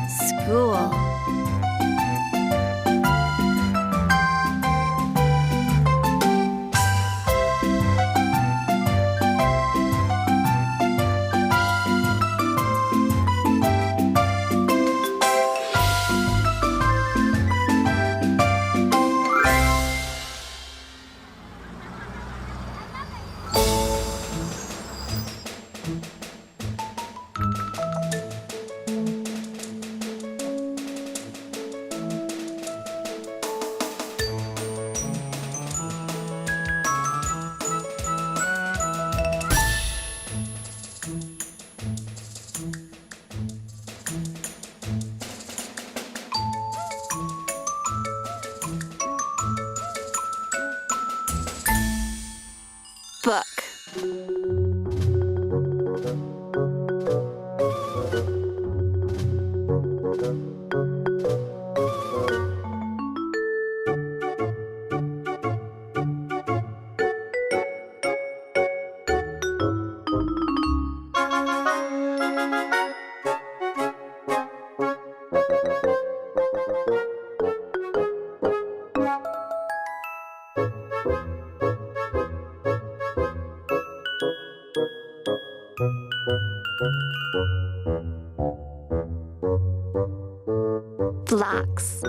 School. Book. Blocks.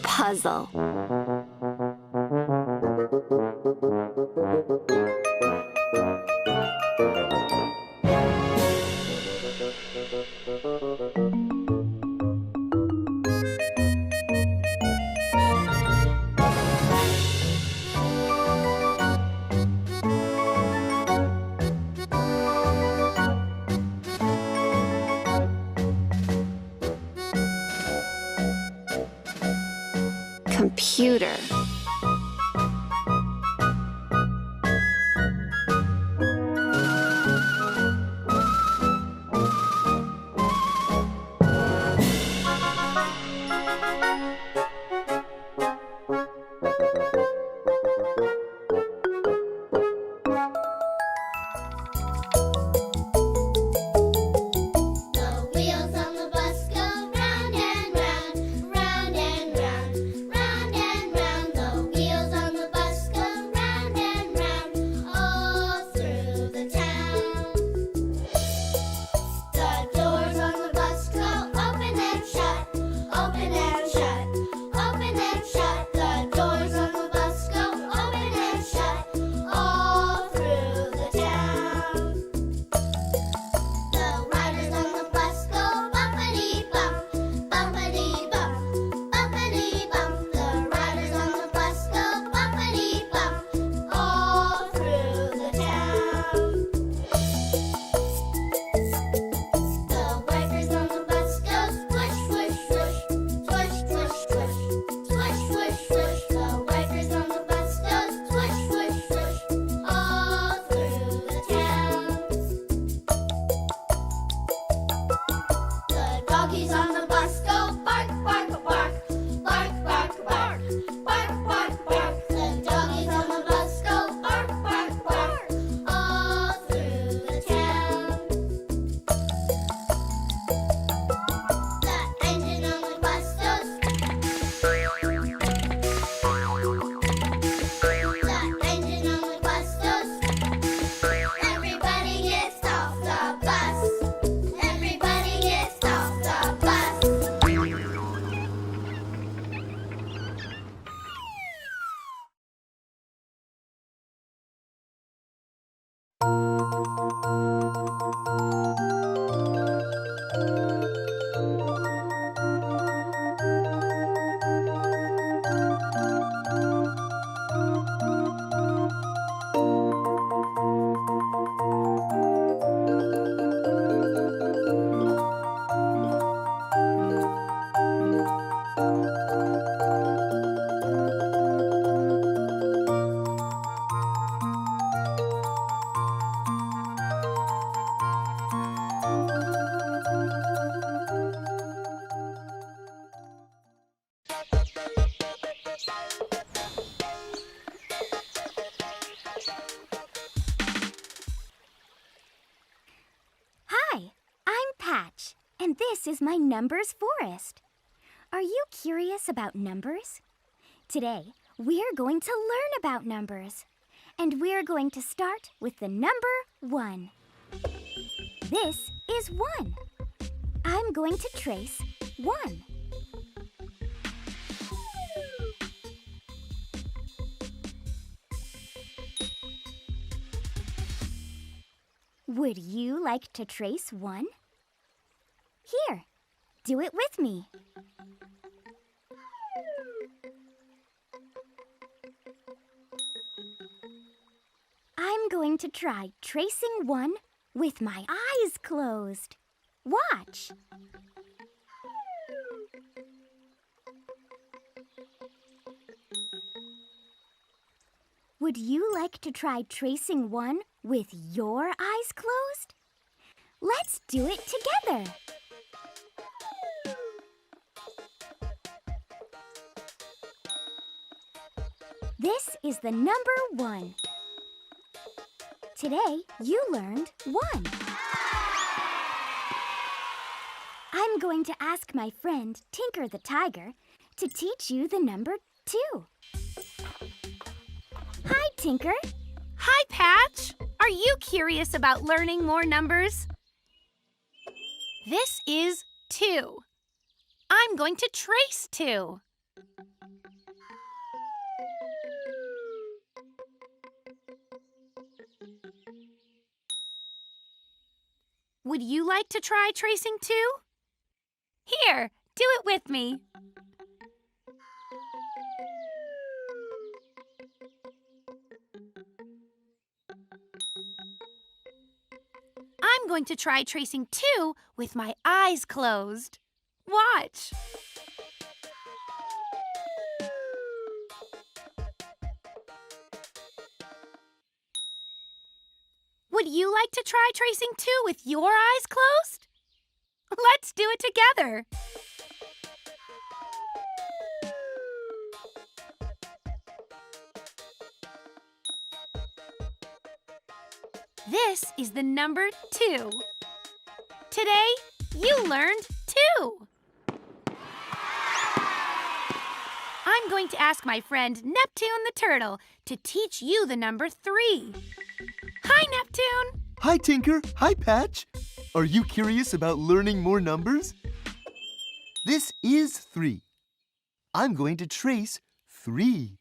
Puzzle. Computer. The And this is my numbers forest. Are you curious about numbers? Today, we're going to learn about numbers. And we're going to start with the number 1. This is 1. I'm going to trace 1. Would you like to trace 1? Here, do it with me. I'm going to try tracing 1 with my eyes closed. Watch. Would you like to try tracing 1 with your eyes closed? Let's do it together. This is the number 1. Today, you learned 1. I'm going to ask my friend, Tinker the Tiger, to teach you the number 2. Hi, Tinker. Hi, Patch. Are you curious about learning more numbers? This is 2. I'm going to trace 2. Would you like to try tracing 2? Here, do it with me. I'm going to try tracing 2 with my eyes closed. Watch. Would you like to try tracing 2 with your eyes closed? Let's do it together. This is the number 2. Today, you learned 2. I'm going to ask my friend Neptune the Turtle to teach you the number 3. Hi, Neptune. Hi, Tinker. Hi, Patch. Are you curious about learning more numbers? This is 3. I'm going to trace 3.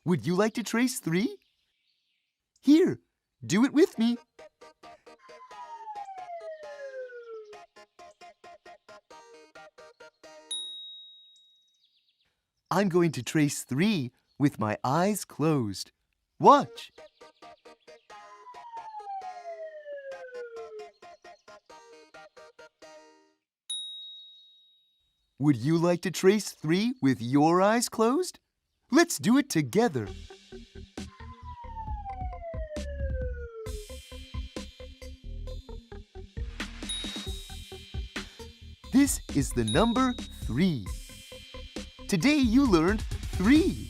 Would you like to trace 3? Here, do it with me. I'm going to trace 3 with my eyes closed. Watch. Would you like to trace 3 with your eyes closed? Let's do it together. This is the number 3. Today you learned 3.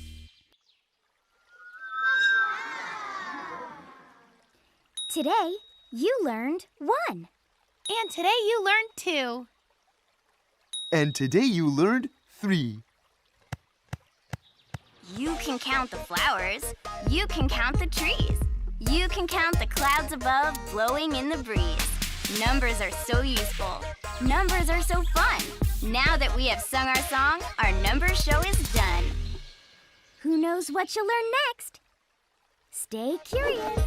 Today, you learned 1. And today you learned 2. And today you learned 3. You can count the flowers. You can count the trees. You can count the clouds above blowing in the breeze. Numbers are so useful. Numbers are so fun. Now that we have sung our song, our number show is done. Who knows what you'll learn next? Stay curious.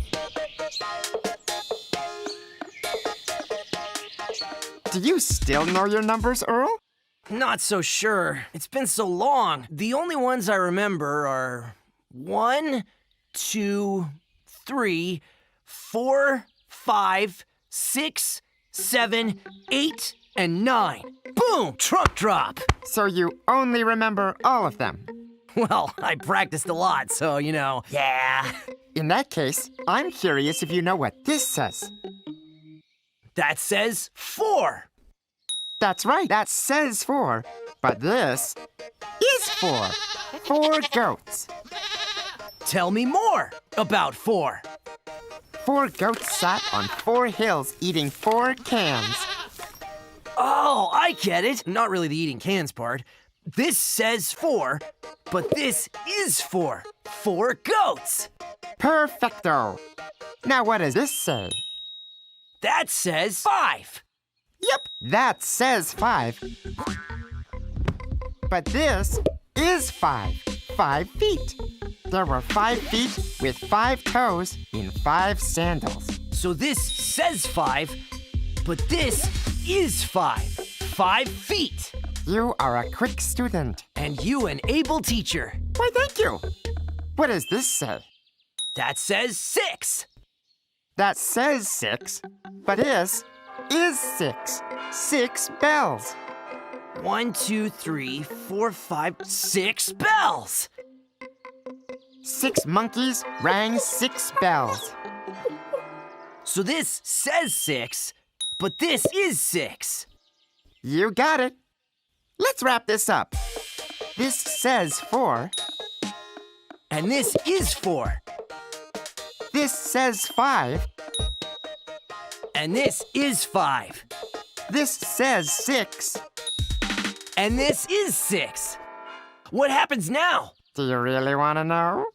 Do you still know your numbers, Earl? Not so sure. It's been so long. The only ones I remember are 1, 2, 3, 4, 5, 6, 7, 8, and 9. Boom! Trump drop! So you only remember all of them. Well, I practiced a lot, so, yeah. In that case, I'm curious if you know what this says. That says 4. That's right, that says 4. But this is 4. 4 goats. Tell me more about 4. 4 goats sat on 4 hills eating 4 cans. Oh, I get it. Not really the eating cans part. This says 4, but this is 4. 4 goats. Perfecto. Now what does this say? That says 5. Yep, that says 5. But this is 5. 5 feet. There were 5 feet with 5 toes in 5 sandals. So this says 5, but this is 5. 5 feet. You are a quick student. And you an able teacher. Why, thank you. What does this say? That says 6. That says 6, but this is 6. 6 bells. 1, 2, 3, 4, 5, 6 bells. 6 monkeys rang 6 bells. So this says 6, but this is 6. You got it. Let's wrap this up. This says 4. And this is 4. This says 5. And this is 5. This says 6. And this is 6. What happens now? Do you really want to know?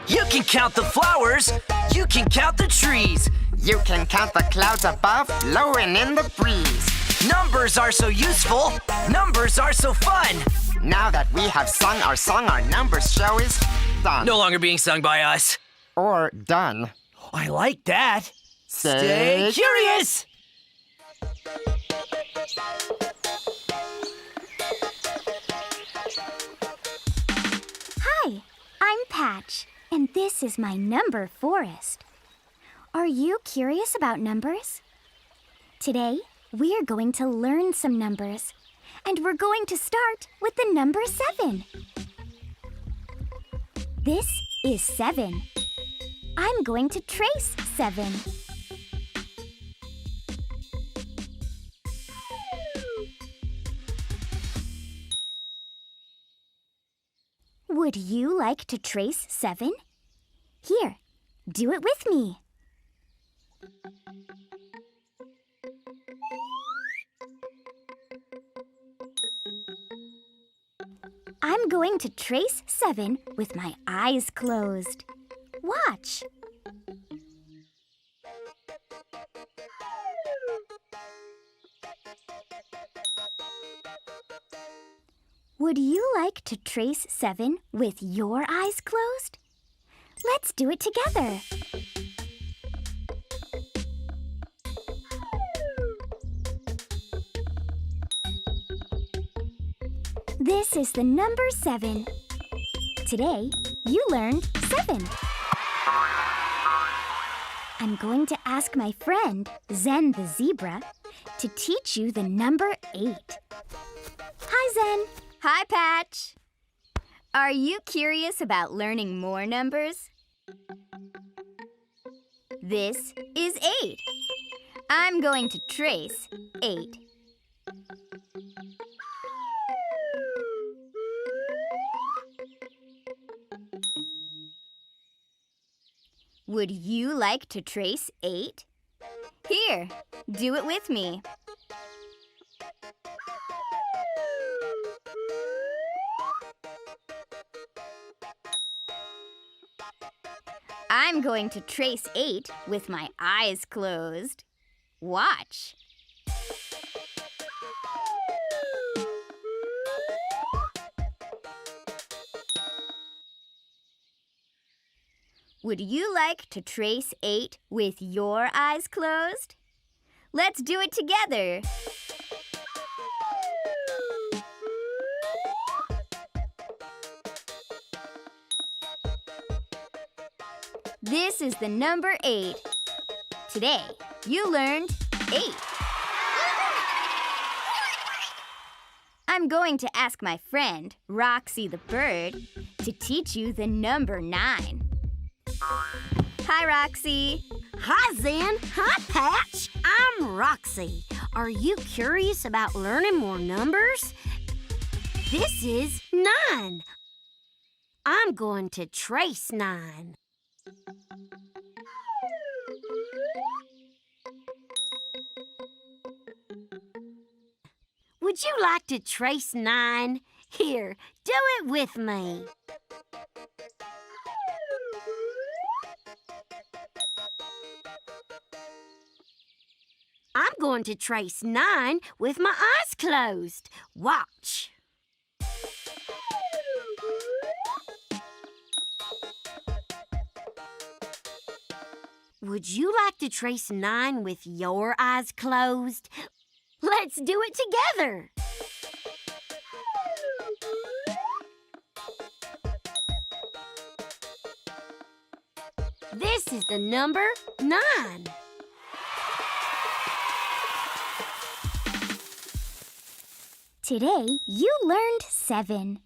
You can count the flowers. You can count the trees. You can count the clouds above blowing in the breeze. Numbers are so useful. Numbers are so fun. Now that we have sung our song, our numbers show is done. No longer being sung by us. Or done. I like that. Stay curious. Hi, I'm Patch, and this is my number forest. Are you curious about numbers? Today, we're going to learn some numbers, and we're going to start with the number 7. This is 7. I'm going to trace 7. Would you like to trace 7? Here, do it with me. I'm going to trace 7 with my eyes closed. Watch. Would you like to trace 7 with your eyes closed? Let's do it together. This is the number 7. Today, you learned 7. I'm going to ask my friend, Zen the zebra, to teach you the number 8. Hi, Zen. Hi, Patch. Are you curious about learning more numbers? This is 8. I'm going to trace 8. Would you like to trace 8? Here, do it with me. I'm going to trace 8 with my eyes closed. Watch. Would you like to trace 8 with your eyes closed? Let's do it together. This is the number 8. Today, you learned 8. I'm going to ask my friend, Roxy the bird, to teach you the number 9. Hi, Roxy. Hi, Zen. Hi, Patch. I'm Roxy. Are you curious about learning more numbers? This is 9. I'm going to trace 9. Would you like to trace 9? Here, do it with me. I'm going to trace 9 with my eyes closed. Watch. Would you like to trace 9 with your eyes closed? Let's do it together. This is the number 9. Today, you learned 7.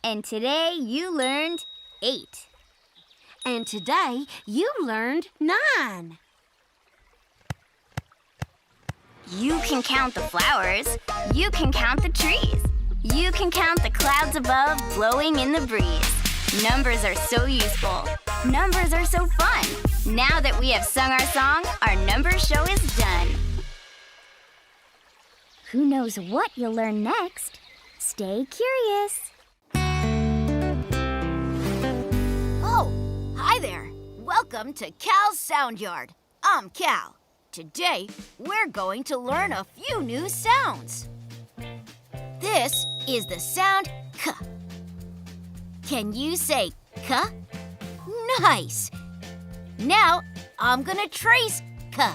And today you learned 8. And today you learned 9. You can count the flowers. You can count the trees. You can count the clouds above blowing in the breeze. Numbers are so useful. Numbers are so fun. Now that we have sung our song, our number show is done. Who knows what you'll learn next? Stay curious. Oh, hi there. Welcome to Cal's Sound Yard. I'm Cal. Today, we're going to learn a few new sounds. This is the sound K. Can you say K? Nice. Now, I'm gonna trace K.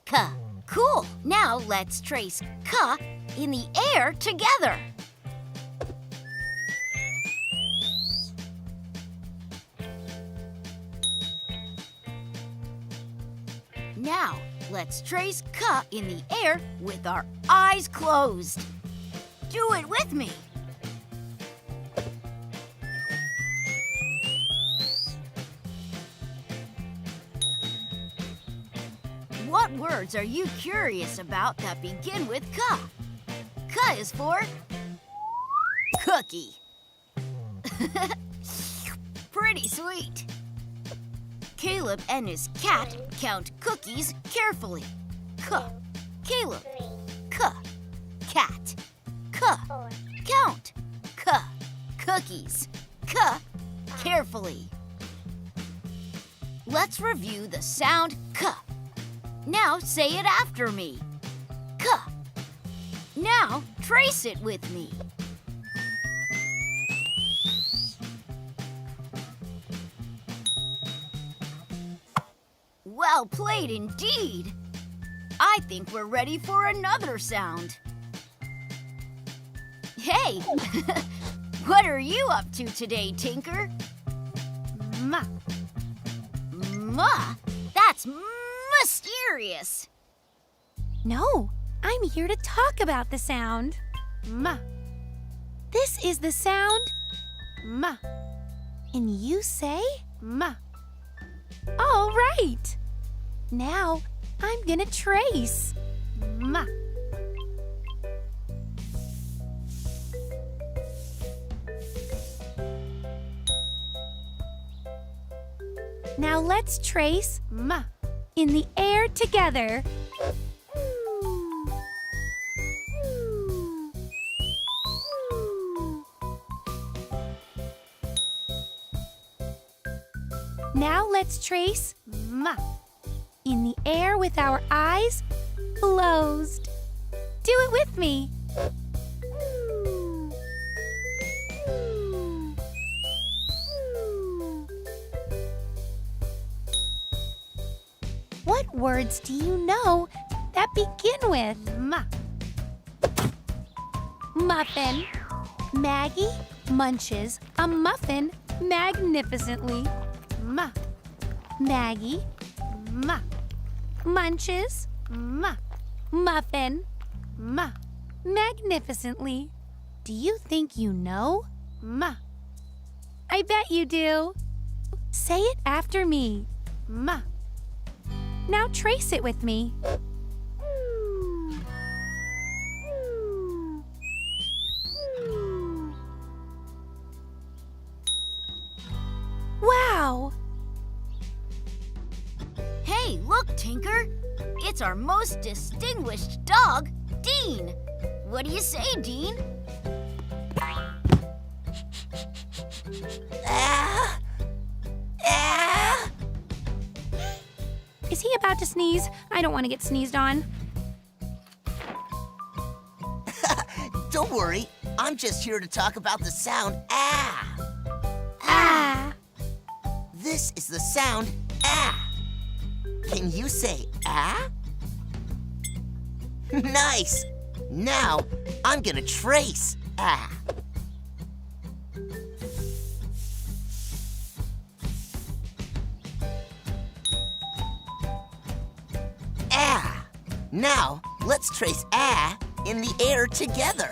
K. Cool. Now let's trace K in the air together. Now, let's trace K in the air with our eyes closed. Do it with me. What words are you curious about that begin with K? K is for cookie. Pretty sweet. Caleb and his cat count cookies carefully. K. Caleb. K. Cat. K. Count. K. Cookies. K. Carefully. Let's review the sound K. Now say it after me. K. Now trace it with me. Well played indeed. I think we're ready for another sound. Hey, what are you up to today, Tinker? Ma. Ma? That's mysterious. No, I'm here to talk about the sound. Ma. This is the sound, Ma. and you say? Ma. All right. Now, I'm gonna trace. Ma. Now let's trace Ma. in the air together. Now let's trace Ma. in the air with our eyes closed. Do it with me. What words do you know that begin with Ma. muffin? Maggie munches a muffin magnificently. Ma. Maggie Ma. munches Ma. muffin Ma. magnificently. Do you think you know? Ma. I bet you do. Say it after me. Ma. Now trace it with me. Wow! Hey, look, Tinker. It's our most distinguished dog, Dean. What do you say, Dean? Is he about to sneeze? I don't want to get sneezed on. Don't worry, I'm just here to talk about the sound ah. Ah! This is the sound ah. Can you say ah? Nice! Now, I'm gonna trace ah. Ah. Now, let's trace ah in the air together.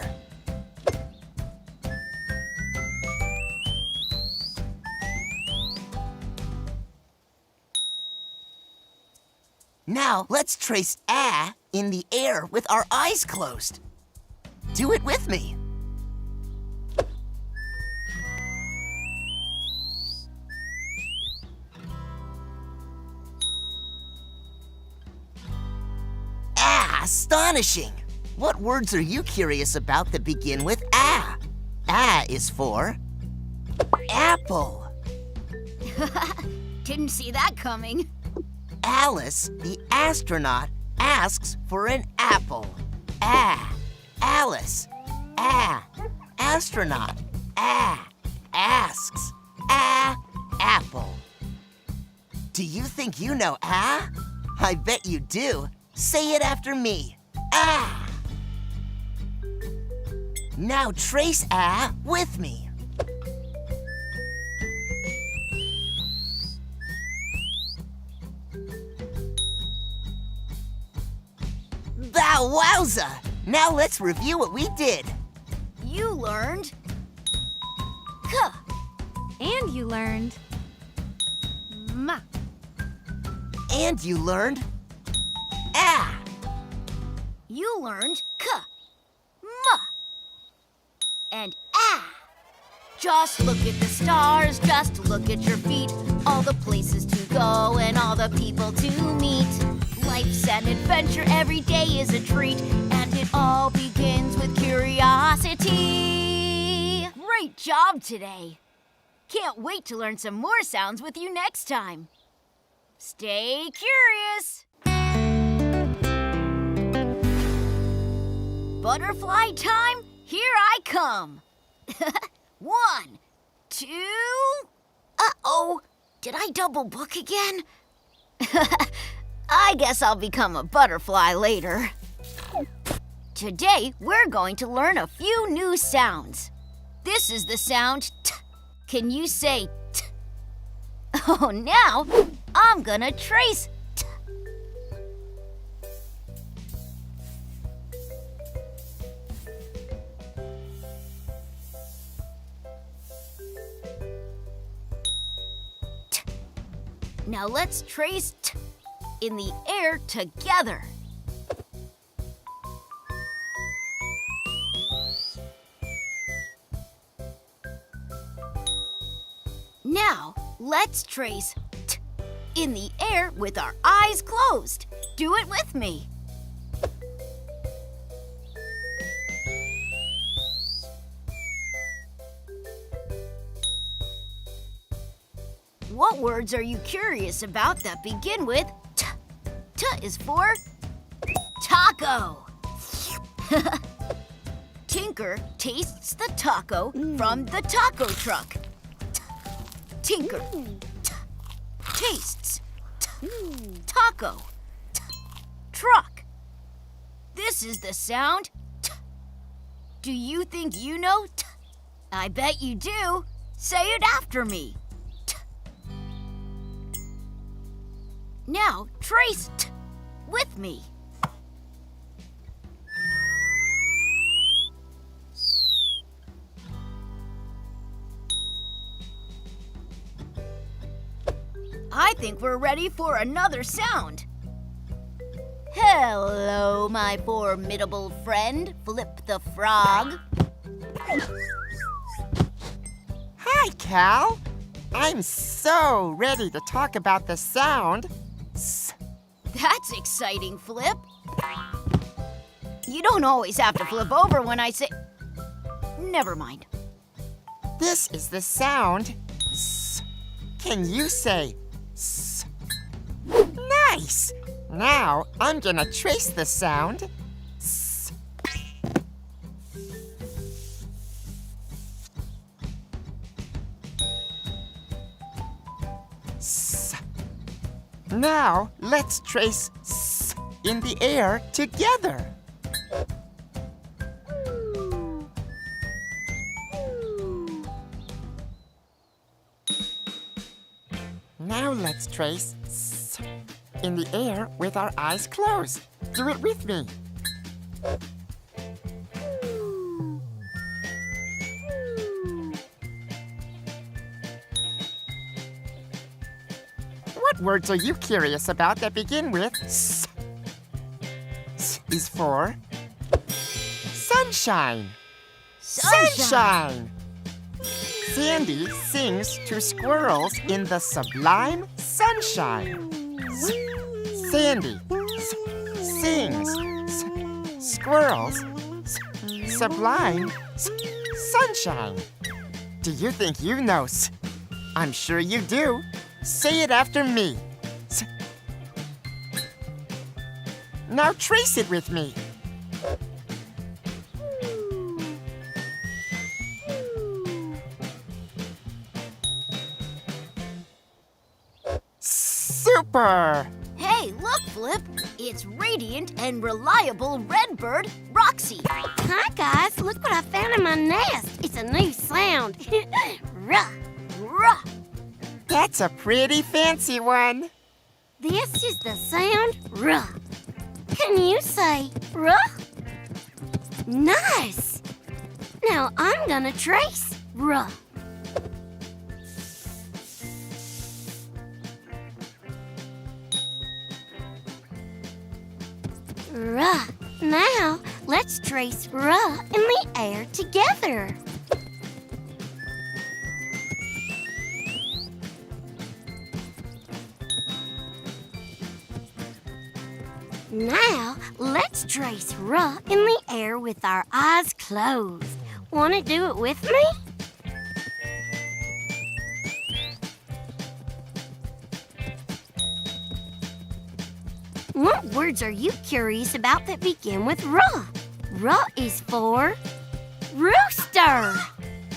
Now, let's trace ah in the air with our eyes closed. Do it with me. Ah, astonishing! What words are you curious about that begin with ah? Ah is for apple. Didn't see that coming. Alice, the astronaut, asks for an apple. Ah, Alice. Ah, astronaut. Ah, asks. Ah, apple. Do you think you know ah? I bet you do. Say it after me. Ah. Now trace ah with me. Wowza! Now let's review what we did. You learned k. And you learned ma. And you learned ah. You learned k, ma, and ah. Just look at the stars, just look at your feet. All the places to go and all the people to meet. Life's an adventure, every day is a treat. And it all begins with curiosity. Great job today. Can't wait to learn some more sounds with you next time. Stay curious. Butterfly time, here I come. 1, 2. Uh-oh, did I double book again? I guess I'll become a butterfly later. Today, we're going to learn a few new sounds. This is the sound t. Can you say t? Oh, now I'm gonna trace t. T. Now let's trace t in the air together. Now, let's trace t in the air with our eyes closed. Do it with me. What words are you curious about that begin with t? T is for taco. Tinker tastes the taco from the taco truck. Tinker tastes taco truck. This is the sound t. Do you think you know t? I bet you do. Say it after me. T. Now trace t with me. I think we're ready for another sound. Hello, my formidable friend, Flip the Frog. Hi, Cal. I'm so ready to talk about the sound. S. That's exciting, Flip. You don't always have to flip over when I say... Never mind. This is the sound. S. Can you say S? Nice! Now I'm gonna trace the sound. S. S. Now let's trace S in the air together. Now let's trace S in the air with our eyes closed. Do it with me. What words are you curious about that begin with S? S is for sunshine. Sunshine! Sandy sings to squirrels in the sublime sunshine. Sandy sings squirrels sublime sunshine. Do you think you know S? I'm sure you do. Say it after me. S. Now trace it with me. Super! Hey, look, Flip. It's radiant and reliable Redbird Roxy. Hi, guys. Look what I found in my nest. It's a new sound. Ruh, ruh. That's a pretty fancy one. This is the sound ruh. Can you say ruh? Nice. Now I'm gonna trace ruh. Ruh. Now let's trace ruh in the air together. Now, let's trace ruh in the air with our eyes closed. Want to do it with me? What words are you curious about that begin with ruh? Ruh is for rooster.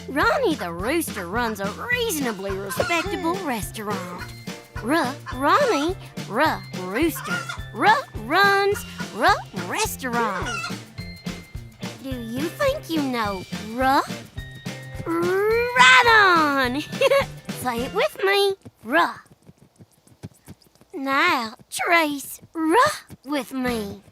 Ronnie the rooster runs a reasonably respectable restaurant. Ruh, Ronnie, ruh, rooster. Ruh runs, ruh restaurant. Do you think you know ruh? Right on! Say it with me, ruh. Now trace ruh with me.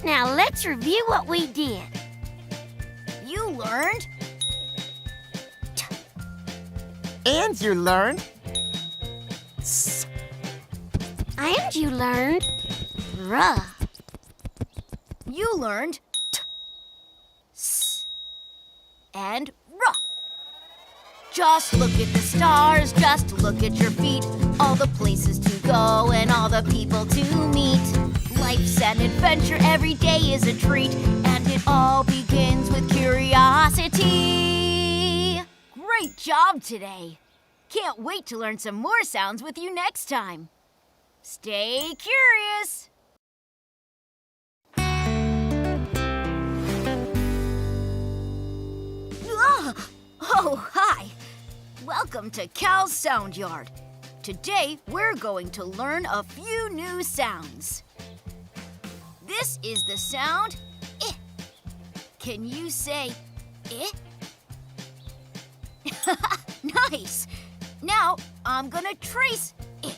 Now let's review what we did. You learned And you learned S. And you learned ruh. You learned s and ruh. Just look at the stars, just look at your feet, all the places to go and all the people to meet. Life's an adventure, every day is a treat, and it all begins with curiosity. Great job today. Can't wait to learn some more sounds with you next time. Stay curious. Oh, hi. Welcome to Cal's Sound Yard. Today, we're going to learn a few new sounds. This is the sound I. Can you say I? Nice. Now, I'm gonna trace I.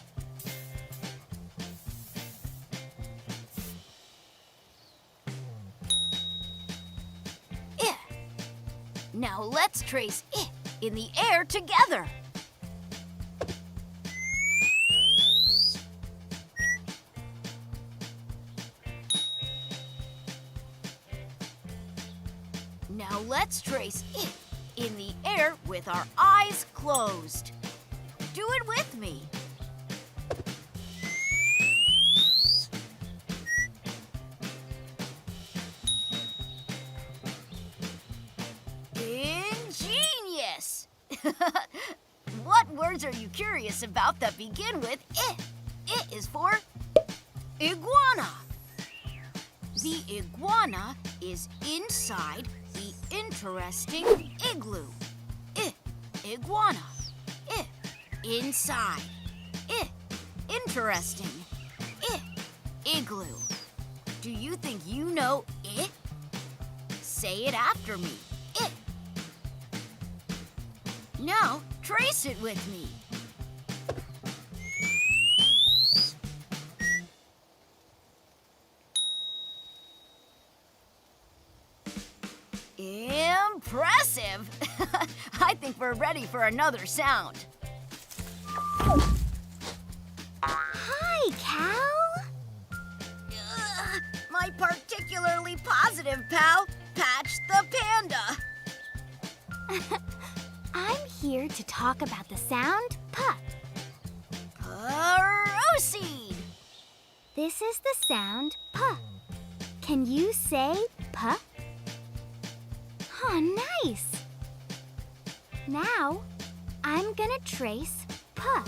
let's trace it in the air together. Now let's trace it in the air with our eyes closed. Do it with me. Ingenious! What words are you curious about that begin with it? It is for iguana. The iguana is inside the interesting igloo. Iguana. Inside. Interesting. Igloo. Do you think you know it? Say it after me. It. Now, trace it with me. Impressive! I think we're ready for another sound. Hi, Cal. My particularly positive pal, Patch the Panda. I'm here to talk about the sound puh. Proceed. This is the sound puh. Can you say puh? Oh, nice. Now, I'm gonna trace puh.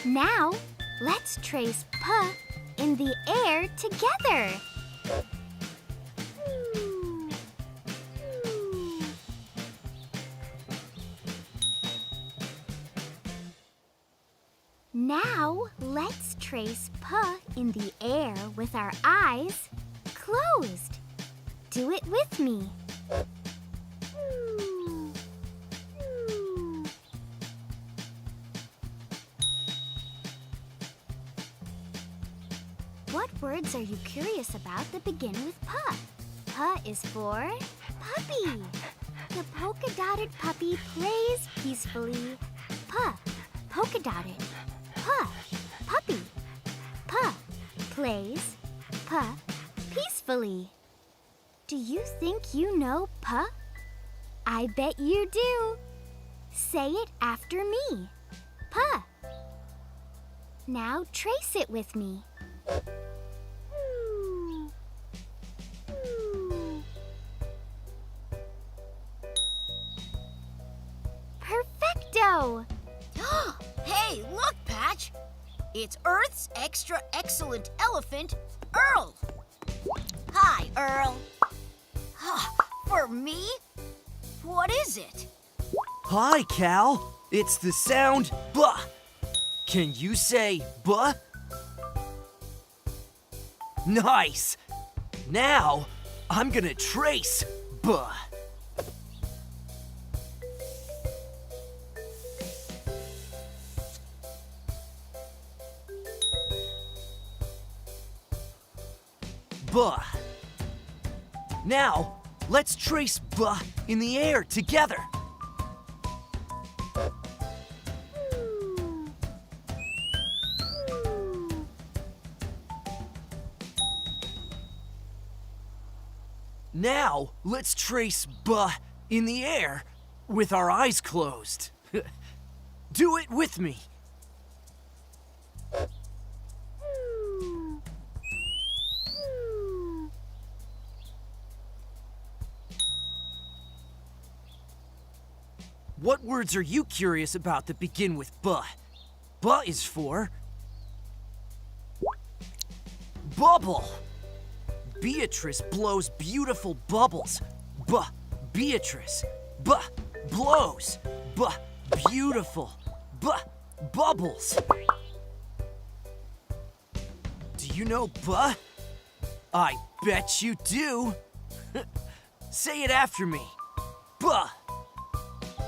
Now, let's trace puh in the air together. Now, let's trace puh in the air with our eyes closed. Do it with me. What words are you curious about that begin with puh? Puh is for puppy. The polka-dotted puppy plays peacefully. Puh, polka-dotted. Puh, puppy. Puh, plays. Puh, peacefully. Do you think you know puh? I bet you do. Say it after me. Puh. Now trace it with me. Perfecto! Hey, look, Patch! It's Earth's extra excellent elephant, Earl. Hi, Earl. For me? What is it? Hi, Cal. It's the sound buh. Can you say buh? Nice. Now, I'm gonna trace buh. Buh. Now, let's trace buh in the air together. Now, let's trace buh in the air with our eyes closed. Do it with me. What words are you curious about that begin with buh? Buh is for bubble. Beatrice blows beautiful bubbles. Buh, Beatrice. Buh, blows. Buh, beautiful. Buh, bubbles. Do you know buh? I bet you do. Say it after me. Buh.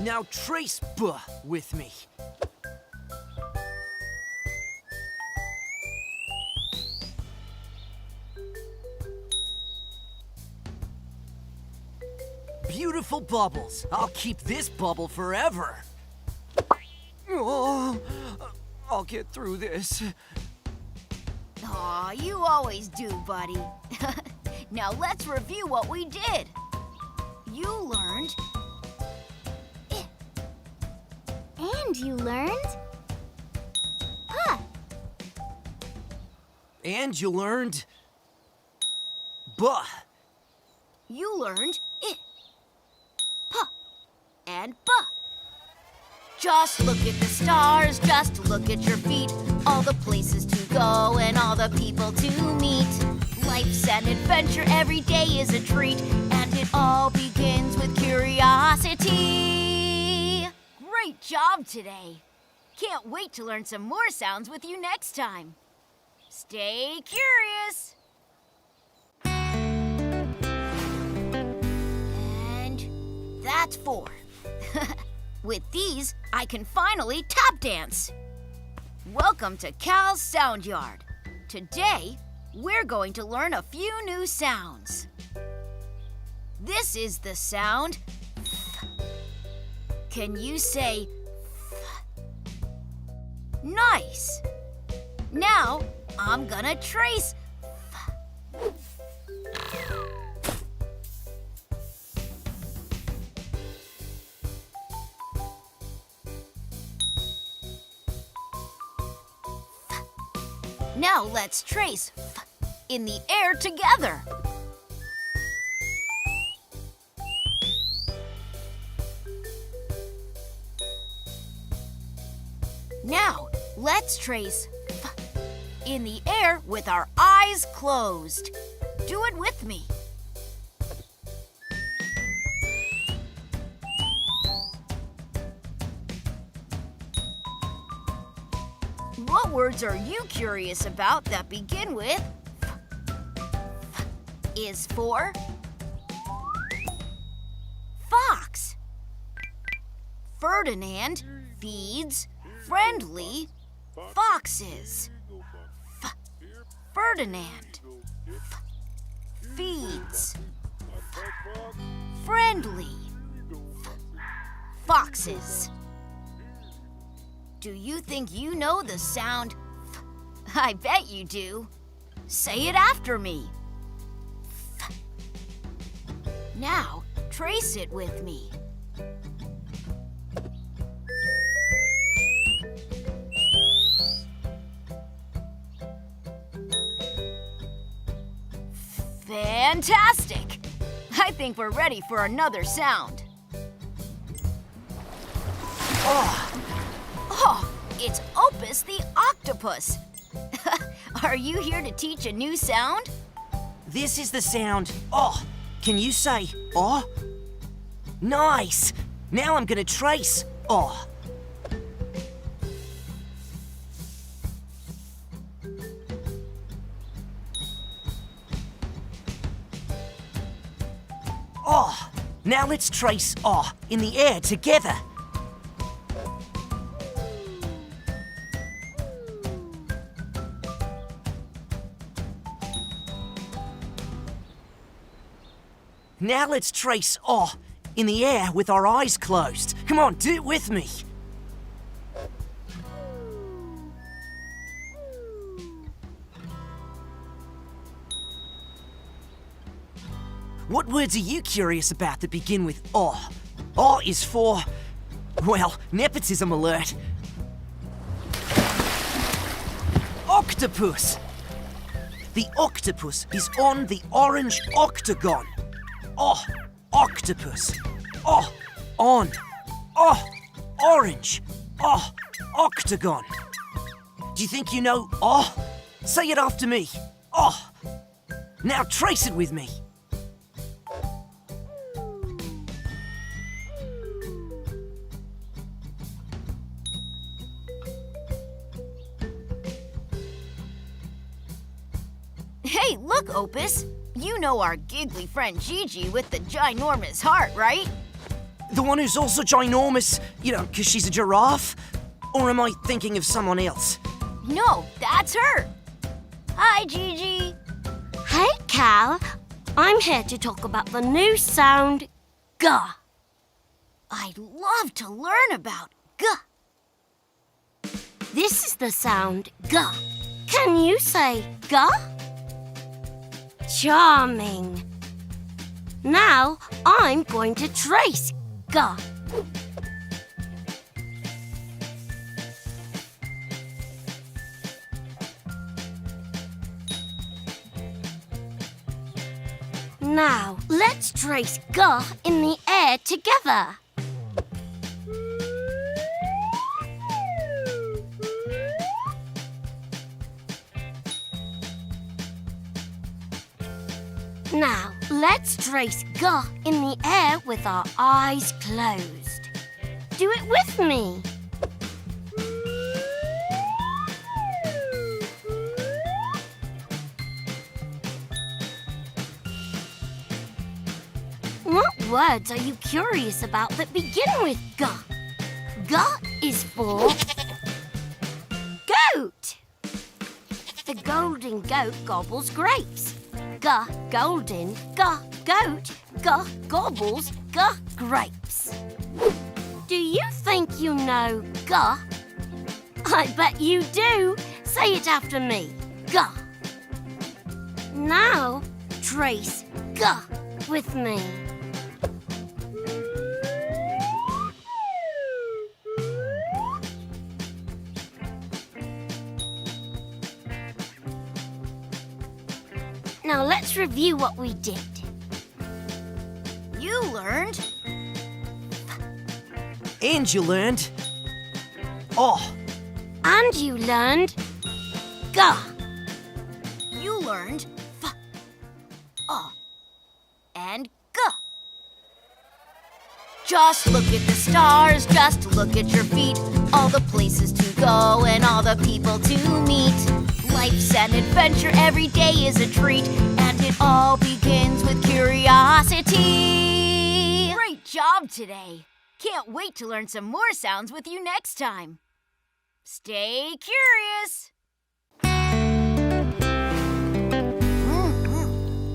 Now trace buh with me. beautiful bubbles. I'll keep this bubble forever. Oh, I'll get through this. Aw, you always do, buddy. Now let's review what we did. You learned And you learned Huh. And you learned buh. You learned it, puh, and buh. Just look at the stars, just look at your feet. All the places to go and all the people to meet. Life's an adventure, every day is a treat. And it all begins with curiosity. Great job today. Can't wait to learn some more sounds with you next time. Stay curious. That's 4. With these, I can finally tap dance. Welcome to Cal's Sound Yard. Today, we're going to learn a few new sounds. This is the sound F. Can you say F? Nice. Now, I'm gonna trace F. Now let's trace F in the air together. Now let's trace F in the air with our eyes closed. Do it with me. What words are you curious about that begin with F? F is for fox. Ferdinand feeds friendly foxes. F. Ferdinand F. feeds friendly F. foxes. Do you think you know the sound F? I bet you do. Say it after me. F. Now, trace it with me. Fantastic! I think we're ready for another sound. Oh, it's Opus the octopus. Are you here to teach a new sound? This is the sound oh. Can you say oh? Nice! Now I'm gonna trace oh. Oh, now let's trace oh in the air together. Now let's trace oh in the air with our eyes closed. Come on, do it with me. What words are you curious about that begin with oh? Oh is for, well, nepotism alert. Octopus. The octopus is on the orange octagon. Oh, octopus. Oh, on. Oh, orange. Oh, octagon. Do you think you know oh? Say it after me. Oh. Now trace it with me. Hey, look, Opus. You know our giggly friend Gigi with the ginormous heart, right? The one who's also ginormous, you know, because she's a giraffe? Or am I thinking of someone else? No, that's her. Hi, Gigi. Hey, Cal. I'm here to talk about the new sound Gah. I'd love to learn about G. This is the sound gah. Can you say gah? Charming. Now I'm going to trace gah. Now let's trace gah in the air together. Now, let's trace gah in the air with our eyes closed. Do it with me. What words are you curious about that begin with gah? Gah is for goat. The golden goat gobbles grapes. Gah, golden, gah, goat, gah, gobbles, gah, grapes. Do you think you know gah? I bet you do. Say it after me. Gah. Now, trace gah with me. Now let's review what we did. You learned And you learned. Oh, And you learned gah. You learned and G. Just look at the stars, just look at your feet. All the places to go and all the people to meet. Life's an adventure, every day is a treat. And it all begins with curiosity. Great job today. Can't wait to learn some more sounds with you next time. Stay curious.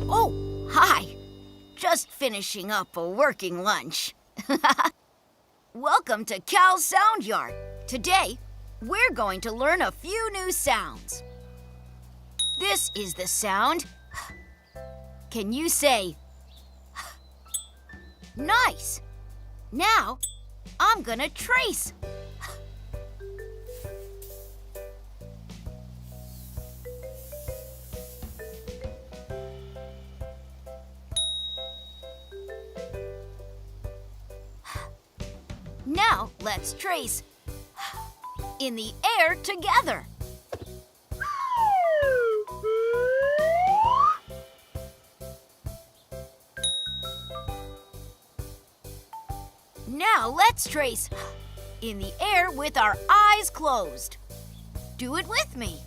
Oh, hi. Just finishing up a working lunch. Welcome to Cal's Sound Yard. Today, we're going to learn a few new sounds. This is the sound. Can you say nice? Now, I'm gonna trace. Now, let's trace in the air together. Now, let's trace in the air with our eyes closed. Do it with me.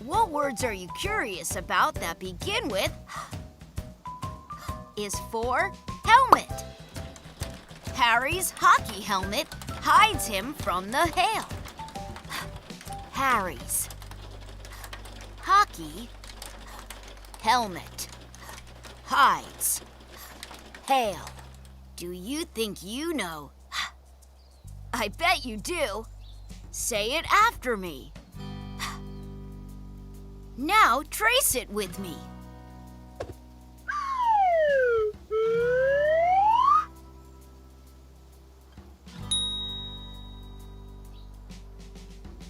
What words are you curious about that begin with is for helmet? Harry's hockey helmet hides him from the hail. Harry's hockey helmet hides hail. Do you think you know? I bet you do. Say it after me. Now trace it with me.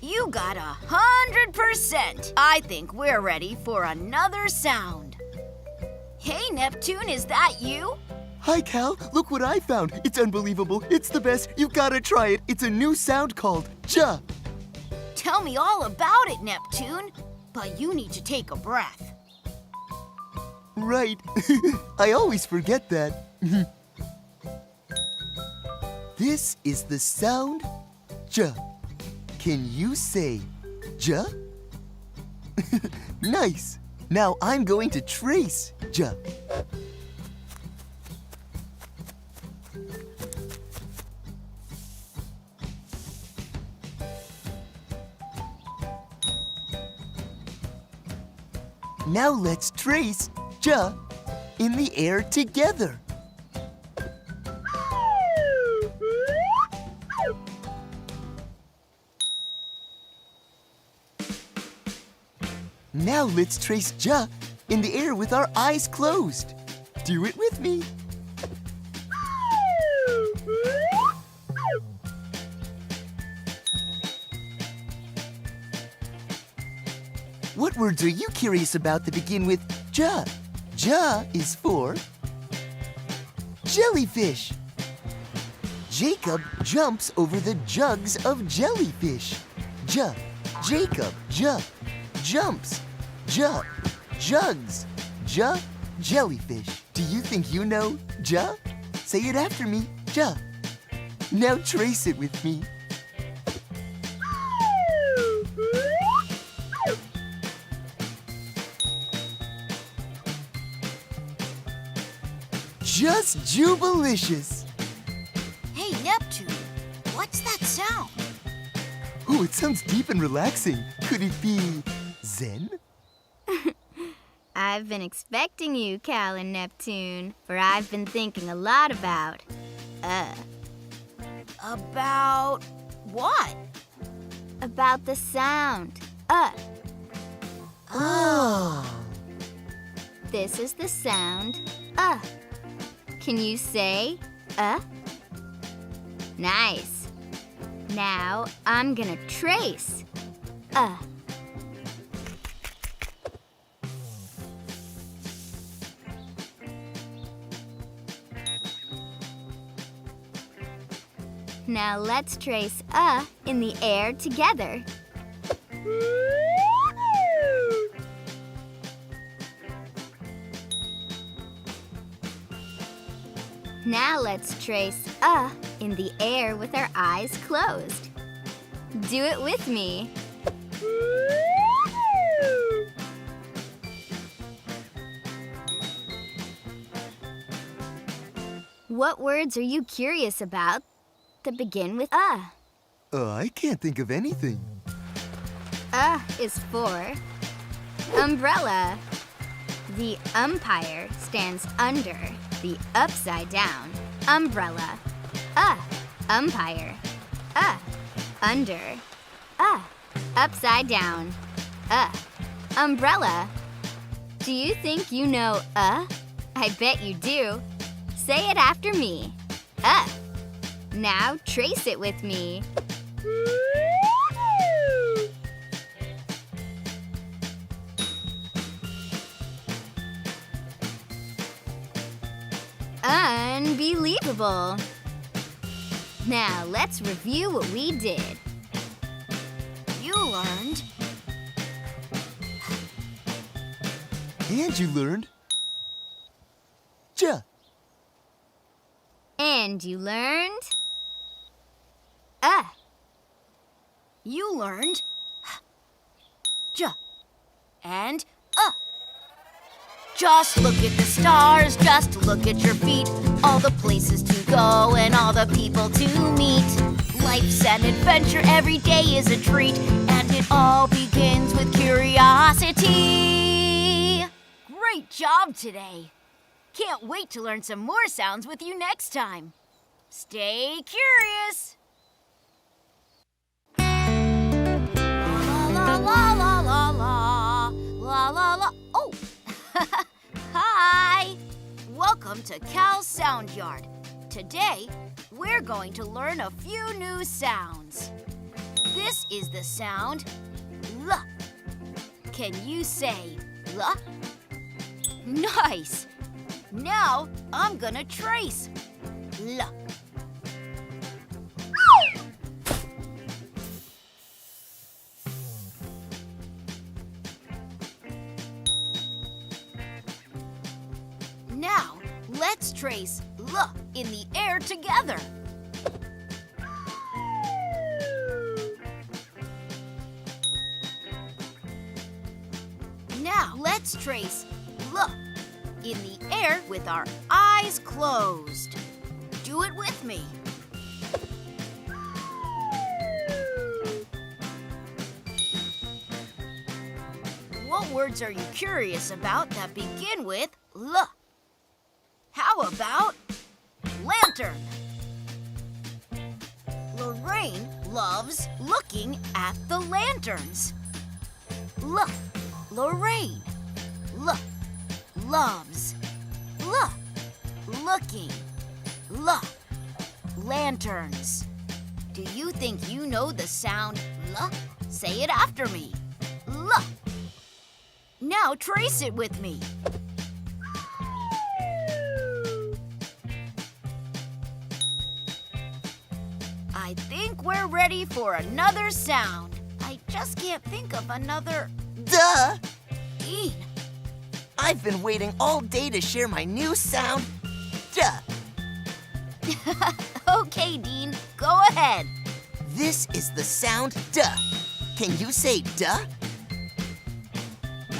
You got 100%. I think we're ready for another sound. Hey, Neptune, is that you? Hi, Cal. Look what I found. It's unbelievable. It's the best. You gotta try it. It's a new sound called ja. Tell me all about it, Neptune. But you need to take a breath. Right. I always forget that. This is the sound ja. Can you say ja? Nice. Now I'm going to trace ja. Now let's trace J in the air together. Now let's trace J in the air with our eyes closed. Do it with me. What words are you curious about that begin with J? J is for jellyfish. Jacob jumps over the jugs of jellyfish. J, Jacob, J, jumps, J, jugs, J, jellyfish. Do you think you know J? Say it after me, J. Now trace it with me. Just jubilicious. Hey, Neptune, what's that sound? Oh, it sounds deep and relaxing. Could it be Zen? I've been expecting you, Cal and Neptune, for I've been thinking a lot about, About what? about the sound, Oh. This is the sound, Can you say, Nice. Now I'm gonna trace, Now let's trace in the air together. Now let's trace in the air with our eyes closed. Do it with me. What words are you curious about that begin with I can't think of anything. Is for umbrella. The umpire stands under the upside down umbrella. Umpire. Under. Upside down. Umbrella. Do you think you know I bet you do. Say it after me. Now trace it with me. Unbelievable. Now let's review what we did. You learned And you learned J. And you learned You learned J and Just look at the stars, just look at your feet. All the places to go and all the people to meet. Life's an adventure, every day is a treat. And it all begins with curiosity. Great job today. Can't wait to learn some more sounds with you next time. Stay curious. La la la la la la la la. Oh, hi. Welcome to Cal's Sound Yard. Today, we're going to learn a few new sounds. This is the sound L. Can you say L? Nice. Now, I'm gonna trace L. Now, let's trace L in the air together. Now, let's trace L in the air with our eyes closed. Do it with me. What words are you curious about that begin with L? How about lantern? Lorraine loves looking at the lanterns. Lorraine. Loves. Looking. Lanterns. Do you think you know the sound L? Say it after me. L. Now trace it with me. I think we're ready for another sound. I just can't think of another. Duh! Dean. I've been waiting all day to share my new sound. Duh! Okay, Dean, go ahead. This is the sound duh. Can you say duh?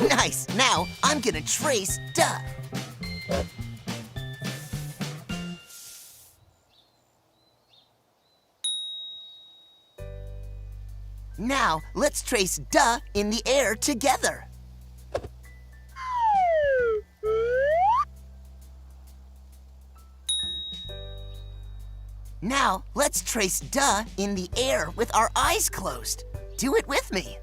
Nice. Now I'm gonna trace duh. Now let's trace duh in the air together. Now, let's trace duh in the air with our eyes closed. Do it with me.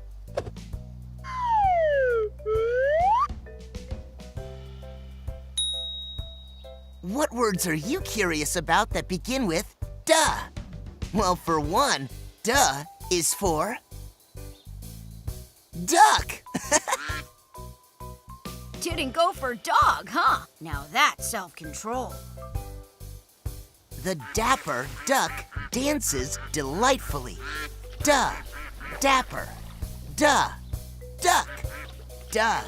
What words are you curious about that begin with duh? Well, for one, duh is for duck. Didn't go for dog, huh? Now that's self-control. The dapper duck dances delightfully. Duh, dapper. Duh, duck. Duh,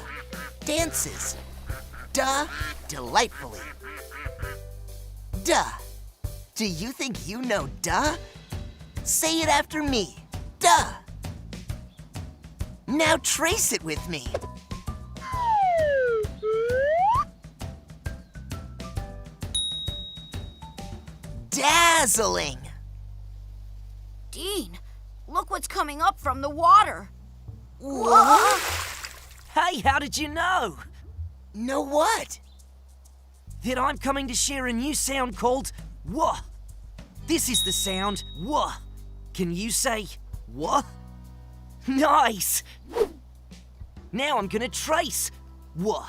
dances. Duh, delightfully. Duh. Do you think you know duh? Say it after me. Duh. Now trace it with me. Dazzling. Dean, look what's coming up from the water. What? Hey, how did you know? Know what? That I'm coming to share a new sound called wah. This is the sound wah. Can you say wah? Nice! Now I'm gonna trace wah.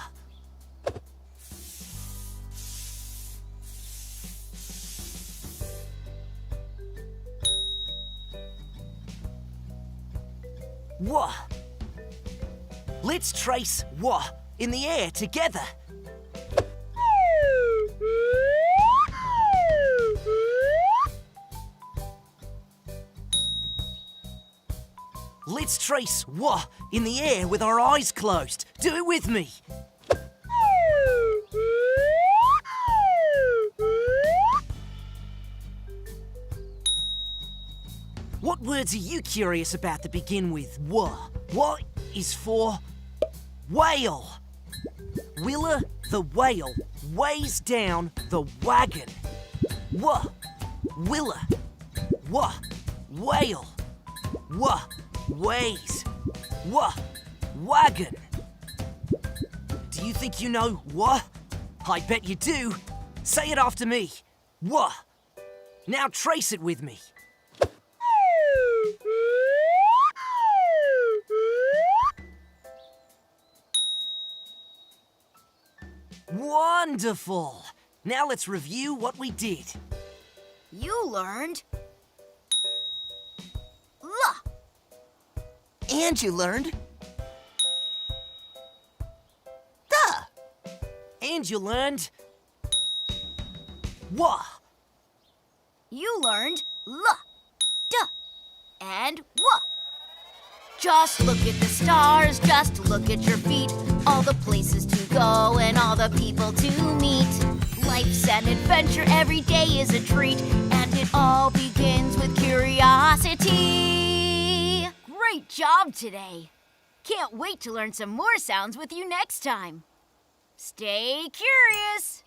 Wah. Let's trace wah in the air together. Let's trace wah in the air with our eyes closed. Do it with me. What words are you curious about that begin with wah? What is for whale? Willa the whale weighs down the wagon. Wah, Willa, wah, whale, wah, weighs, wah, wagon. Do you think you know wah? I bet you do. Say it after me. Wah. Now trace it with me. Wonderful! Now let's review what we did. You learned L. And you learned duh. And you learned wah. You learned L, duh, and wah. Just look at the stars, just look at your feet. All the places to go and all the people to meet. Life's an adventure, every day is a treat. And it all begins with curiosity. Great job today. Can't wait to learn some more sounds with you next time. Stay curious.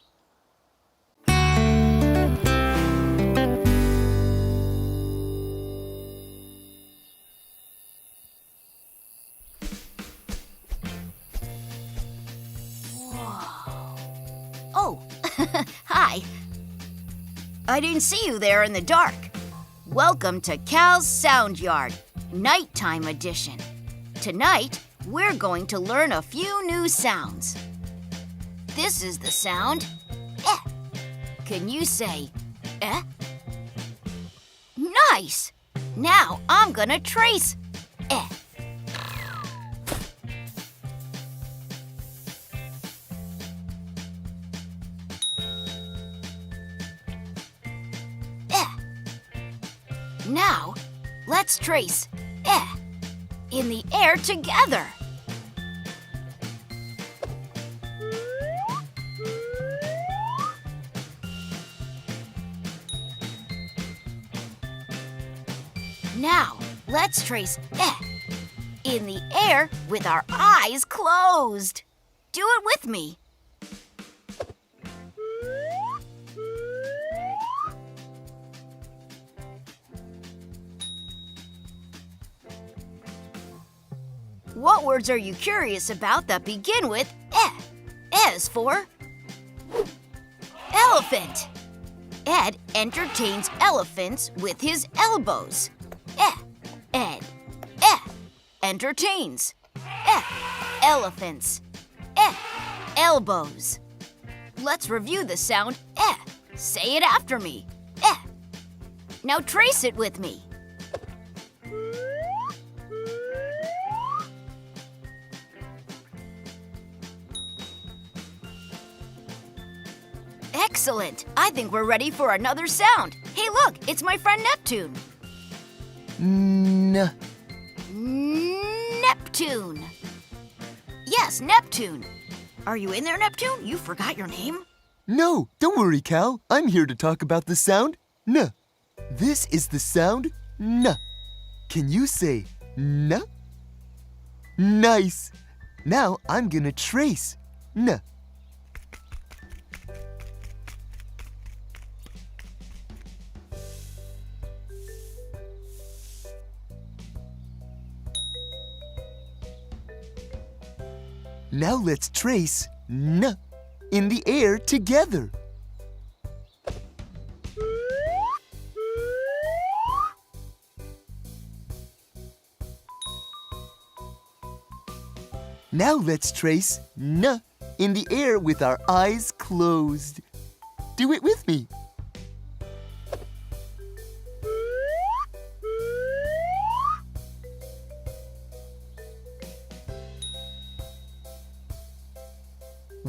I didn't see you there in the dark. Welcome to Cal's Sound Yard, Nighttime Edition. Tonight, we're going to learn a few new sounds. This is the sound eh. Can you say eh? Nice! Now I'm gonna trace eh. Now, let's trace eh in the air together. Now, let's trace eh in the air with our eyes closed. Do it with me. What words are you curious about that begin with eh? Eh is for elephant. Ed entertains elephants with his elbows. Ed, entertains. Elephants. Elbows. Let's review the sound Say it after me. Now trace it with me. Excellent! I think we're ready for another sound. Hey, look, it's my friend Neptune. Neptune. Yes, Neptune. Are you in there, Neptune? You forgot your name? No, don't worry, Cal. I'm here to talk about the sound N. This is the sound N. Can you say N? Nice. Now I'm gonna trace N. Now let's trace N in the air together. Now let's trace N in the air with our eyes closed. Do it with me.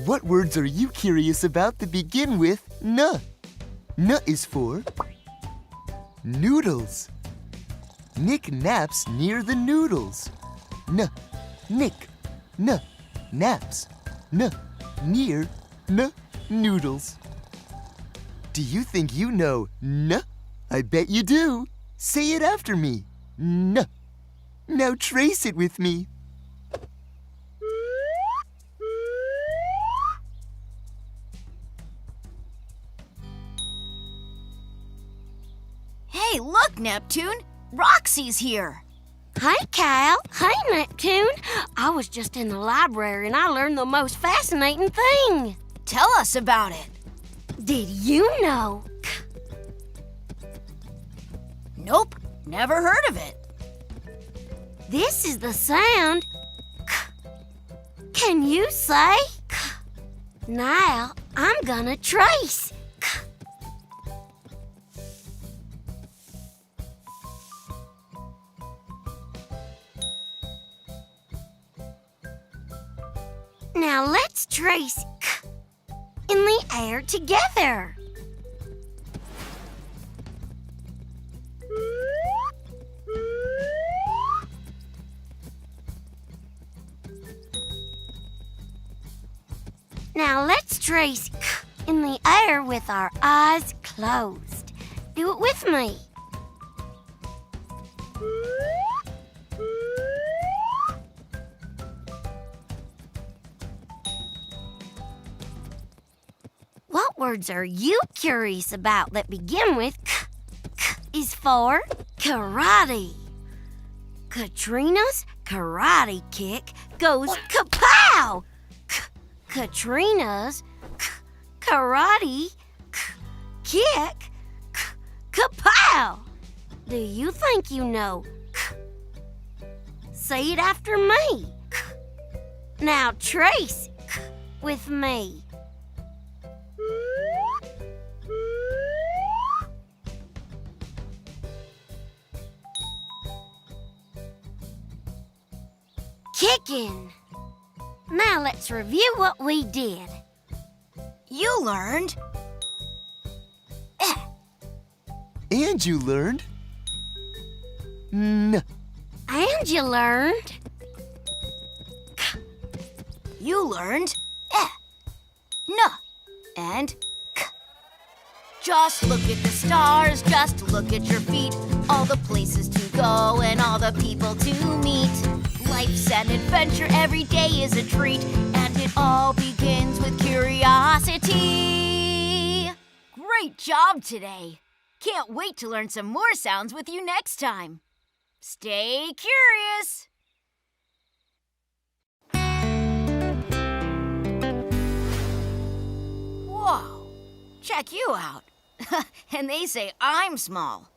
What words are you curious about that begin with N? N is for noodles. Nick naps near the noodles. N, Nick, N, naps. N, near, N, noodles. Do you think you know N? I bet you do. Say it after me. N. Now trace it with me. Hey, look, Neptune! Roxy's here! Hi, Cal. Hi, Neptune. I was just in the library and I learned the most fascinating thing. Tell us about it. Did you know? Nope, never heard of it. This is the sound. Can you say? Now I'm gonna trace. Now let's trace k in the air together. Now let's trace k in the air with our eyes closed. Do it with me. What words are you curious about that begin with k? K is for karate. Katrina's karate kick goes kapow! Katrina's karate kick Do you think you know? Say it after me. Now trace with me. Kicking. Now let's review what we did. You learned And you learned N. And you learned. N and K. Just look at the stars, just look at your feet, all the places to go and all the people to meet. Life's an adventure, every day is a treat, and it all begins with curiosity. Great job today. Can't wait to learn some more sounds with you next time. Stay curious. Whoa, check you out. And they say I'm small.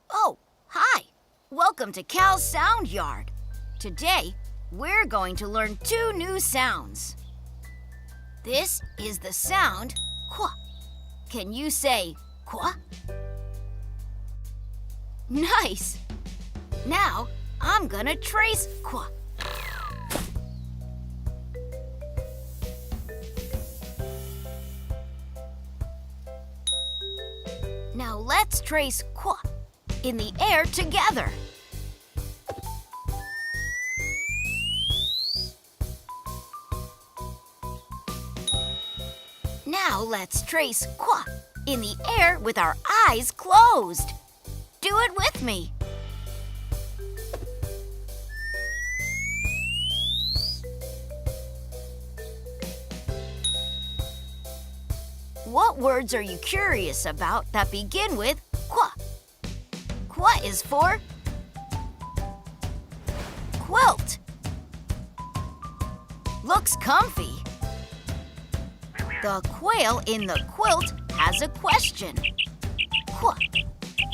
Oh, hi. Welcome to Cal's Sound Yard. Today, we're going to learn 2 new sounds. This is the sound qua. Can you say qua? Nice. Now, I'm gonna trace qua. Now let's trace qua in the air together. Now let's trace qua in the air with our eyes closed. Do it with me. What words are you curious about that begin with qua? Qua is for quilt. Looks comfy. The quail in the quilt has a question. Qua,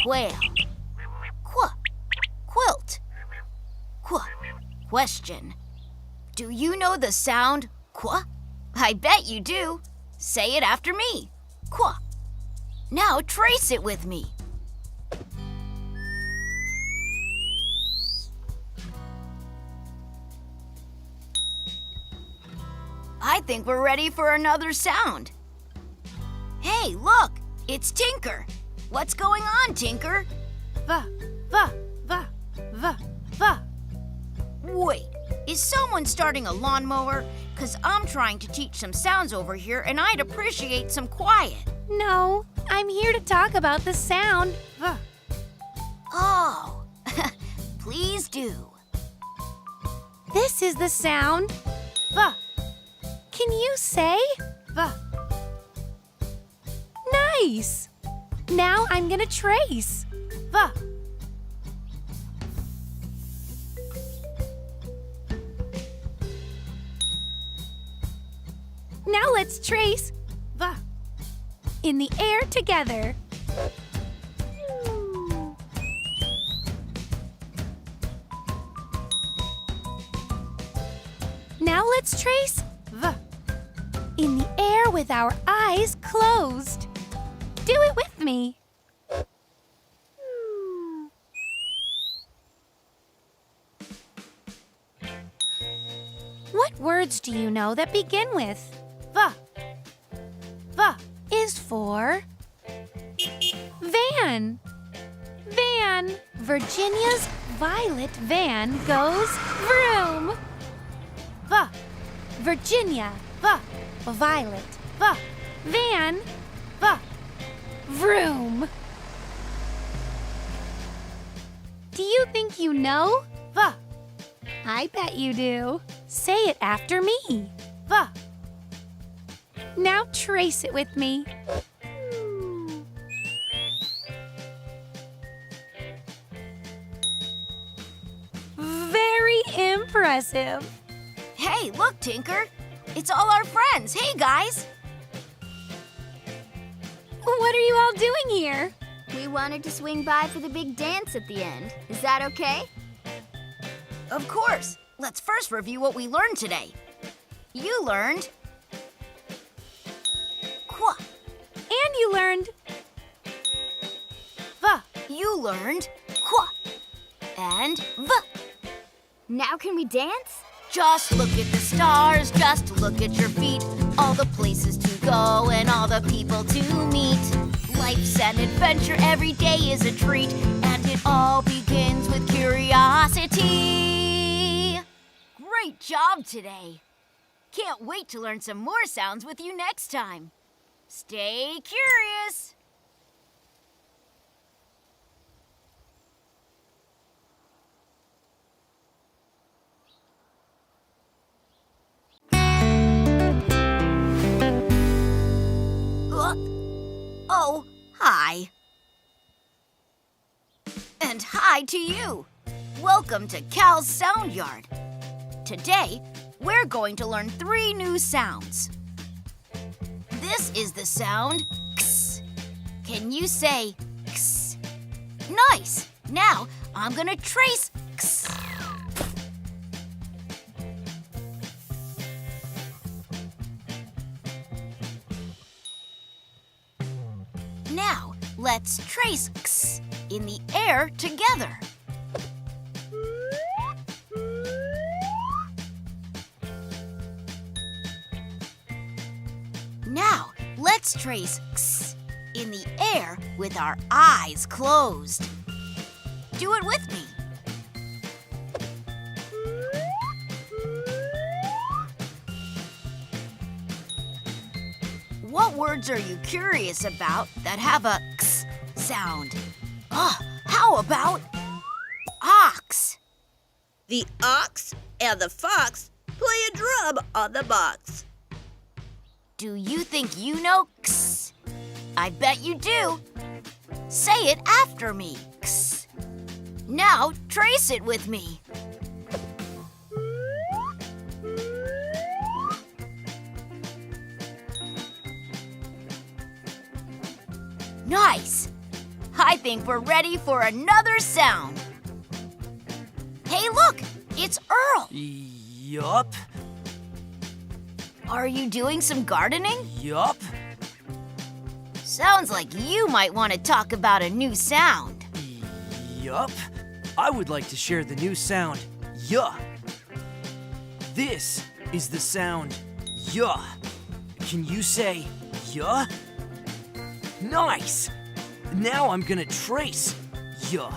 quail. Qua, quilt. Qua, question. Do you know the sound qua? I bet you do. Say it after me. Qua. Now trace it with me. I think we're ready for another sound. Hey, look, it's Tinker. What's going on, Tinker? Va, va, va, va, va. Wait, is someone starting a lawnmower? 'Cause I'm trying to teach some sounds over here and I'd appreciate some quiet. No, I'm here to talk about the sound va. Oh, please do. This is the sound va. Can you say va? Nice. Now I'm gonna trace va. Now let's trace va in the air together. Now let's trace va in the air with our eyes closed. Do it with me. What words do you know that begin with va? Va is for van. Van. Virginia's violet van goes vroom. Va. Virginia. Va. Violet. Va. Van. Va. Vroom. Do you think you know va? I bet you do. Say it after me. Va. Now trace it with me. Very impressive. Hey, look, Tinker. It's all our friends. Hey, guys. What are you all doing here? We wanted to swing by for the big dance at the end. Is that okay? Of course. Let's first review what we learned today. You learned qua. And you learned Va. You learned qua. And va. Now can we dance? Just look at the stars, just look at your feet. All the places to go and all the people to meet. Life's an adventure, every day is a treat. And it all begins with curiosity. Great job today. Can't wait to learn some more sounds with you next time. Stay curious. Oh, hi. And hi to you. Welcome to Cal's Sound Yard. Today, we're going to learn 3 new sounds. This is the sound ks. Can you say ks? Nice. Now, I'm gonna trace ks. Now, let's trace ks in the air together. Now, let's trace ks in the air with our eyes closed. Do it with me. What words are you curious about that have a ks sound? How about ox? The ox and the fox play a drum on the box. Do you think you know ks? I bet you do. Say it after me, ks. Now trace it with me. Nice. I think we're ready for another sound. Hey, look, it's Earl. Yup. Are you doing some gardening? Yup. Sounds like you might want to talk about a new sound. Yup. I would like to share the new sound, yuh. This is the sound, yuh. Can you say, yuh? Nice. Now I'm gonna trace, yuh.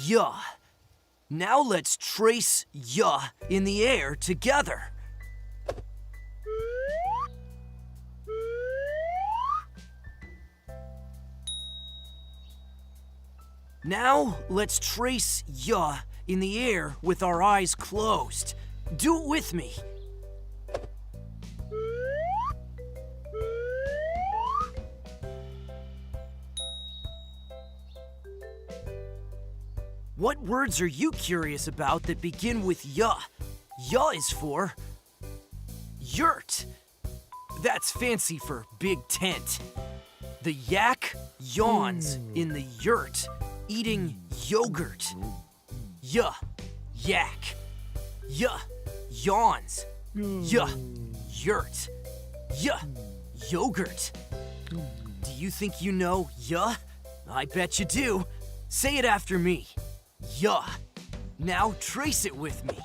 Yuh. Now let's trace yuh in the air together. Now let's trace yuh in the air with our eyes closed. Do it with me. What words are you curious about that begin with yuh? Yuh is for yurt. That's fancy for big tent. The yak yawns in the yurt, eating yogurt. Yuh, yak. Yuh, yawns. Yuh, yurt. Yuh, yogurt. Do you think you know yuh? I bet you do. Say it after me. Yuh. Now trace it with me.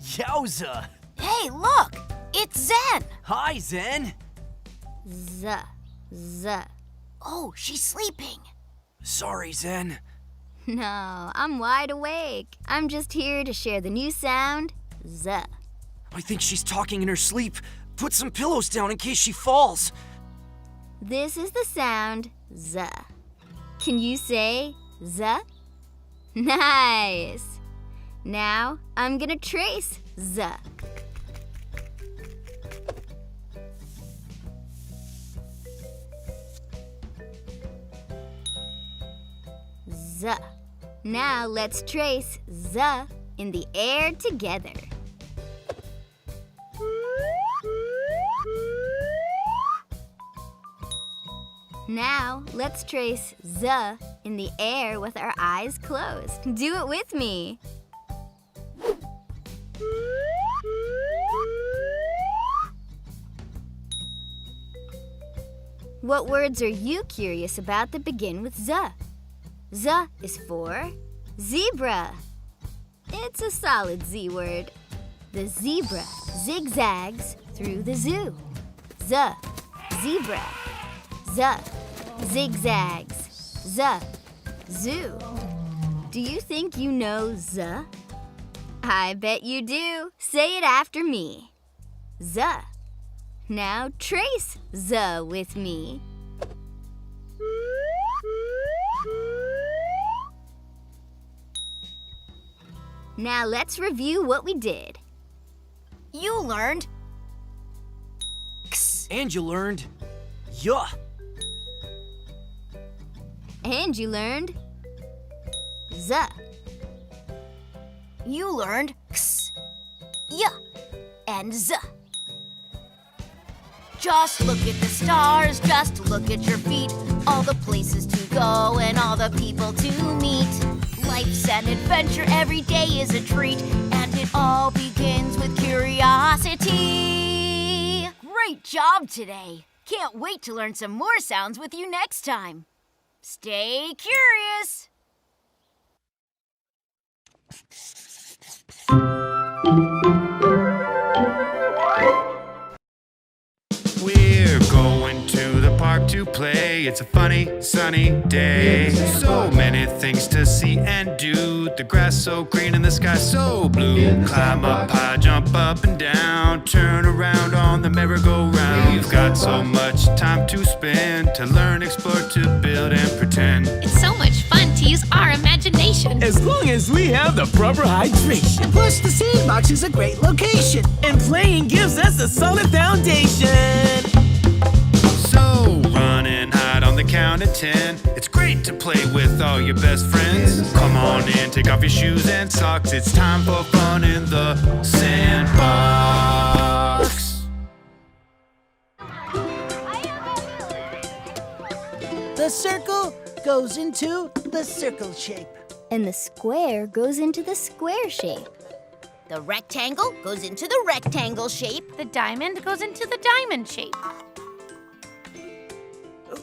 Yowza! Hey, look! It's Zen! Hi, Zen! Z. Oh, she's sleeping. Sorry, Zen. No, I'm wide awake. I'm just here to share the new sound, Z. I think she's talking in her sleep. Put some pillows down in case she falls. This is the sound, Z. Can you say Z? Nice. Now I'm gonna trace Z. Z. Now let's trace Z in the air together. Now let's trace Z in the air with our eyes closed. Do it with me. What words are you curious about that begin with Z? Z is for zebra. It's a solid Z word. The zebra zigzags through the zoo. Z, zebra. Z, zigzags. Z, zoo. Do you think you know Z? I bet you do. Say it after me. Z. Now trace Z with me. Now let's review what we did. You learned X. And you learned yuh. And you learned Z. You learned X, Y, and Z. Just look at the stars, just look at your feet. All the places to go and all the people to meet. Life's an adventure, every day is a treat. And it all begins with curiosity. Great job today. Can't wait to learn some more sounds with you next time. Stay curious. We're going to the park to play. It's a funny, sunny day. So many things to see and do. The grass so green and the sky so blue. Climb up high, jump up and down. Turn around on the merry-go-round. We've got so much time to spend. To learn, explore, to build and pretend. It's so much fun to use our imagination. As long as we have the proper hydration. And plus, the sandbox is a great location. And playing gives us a solid foundation. So run and hide on the count of 10. It's great to play with all your best friends. Come on in, take off your shoes and socks. It's time for fun in the sandbox. The circle goes into the circle shape. And the square goes into the square shape. The rectangle goes into the rectangle shape. The diamond goes into the diamond shape.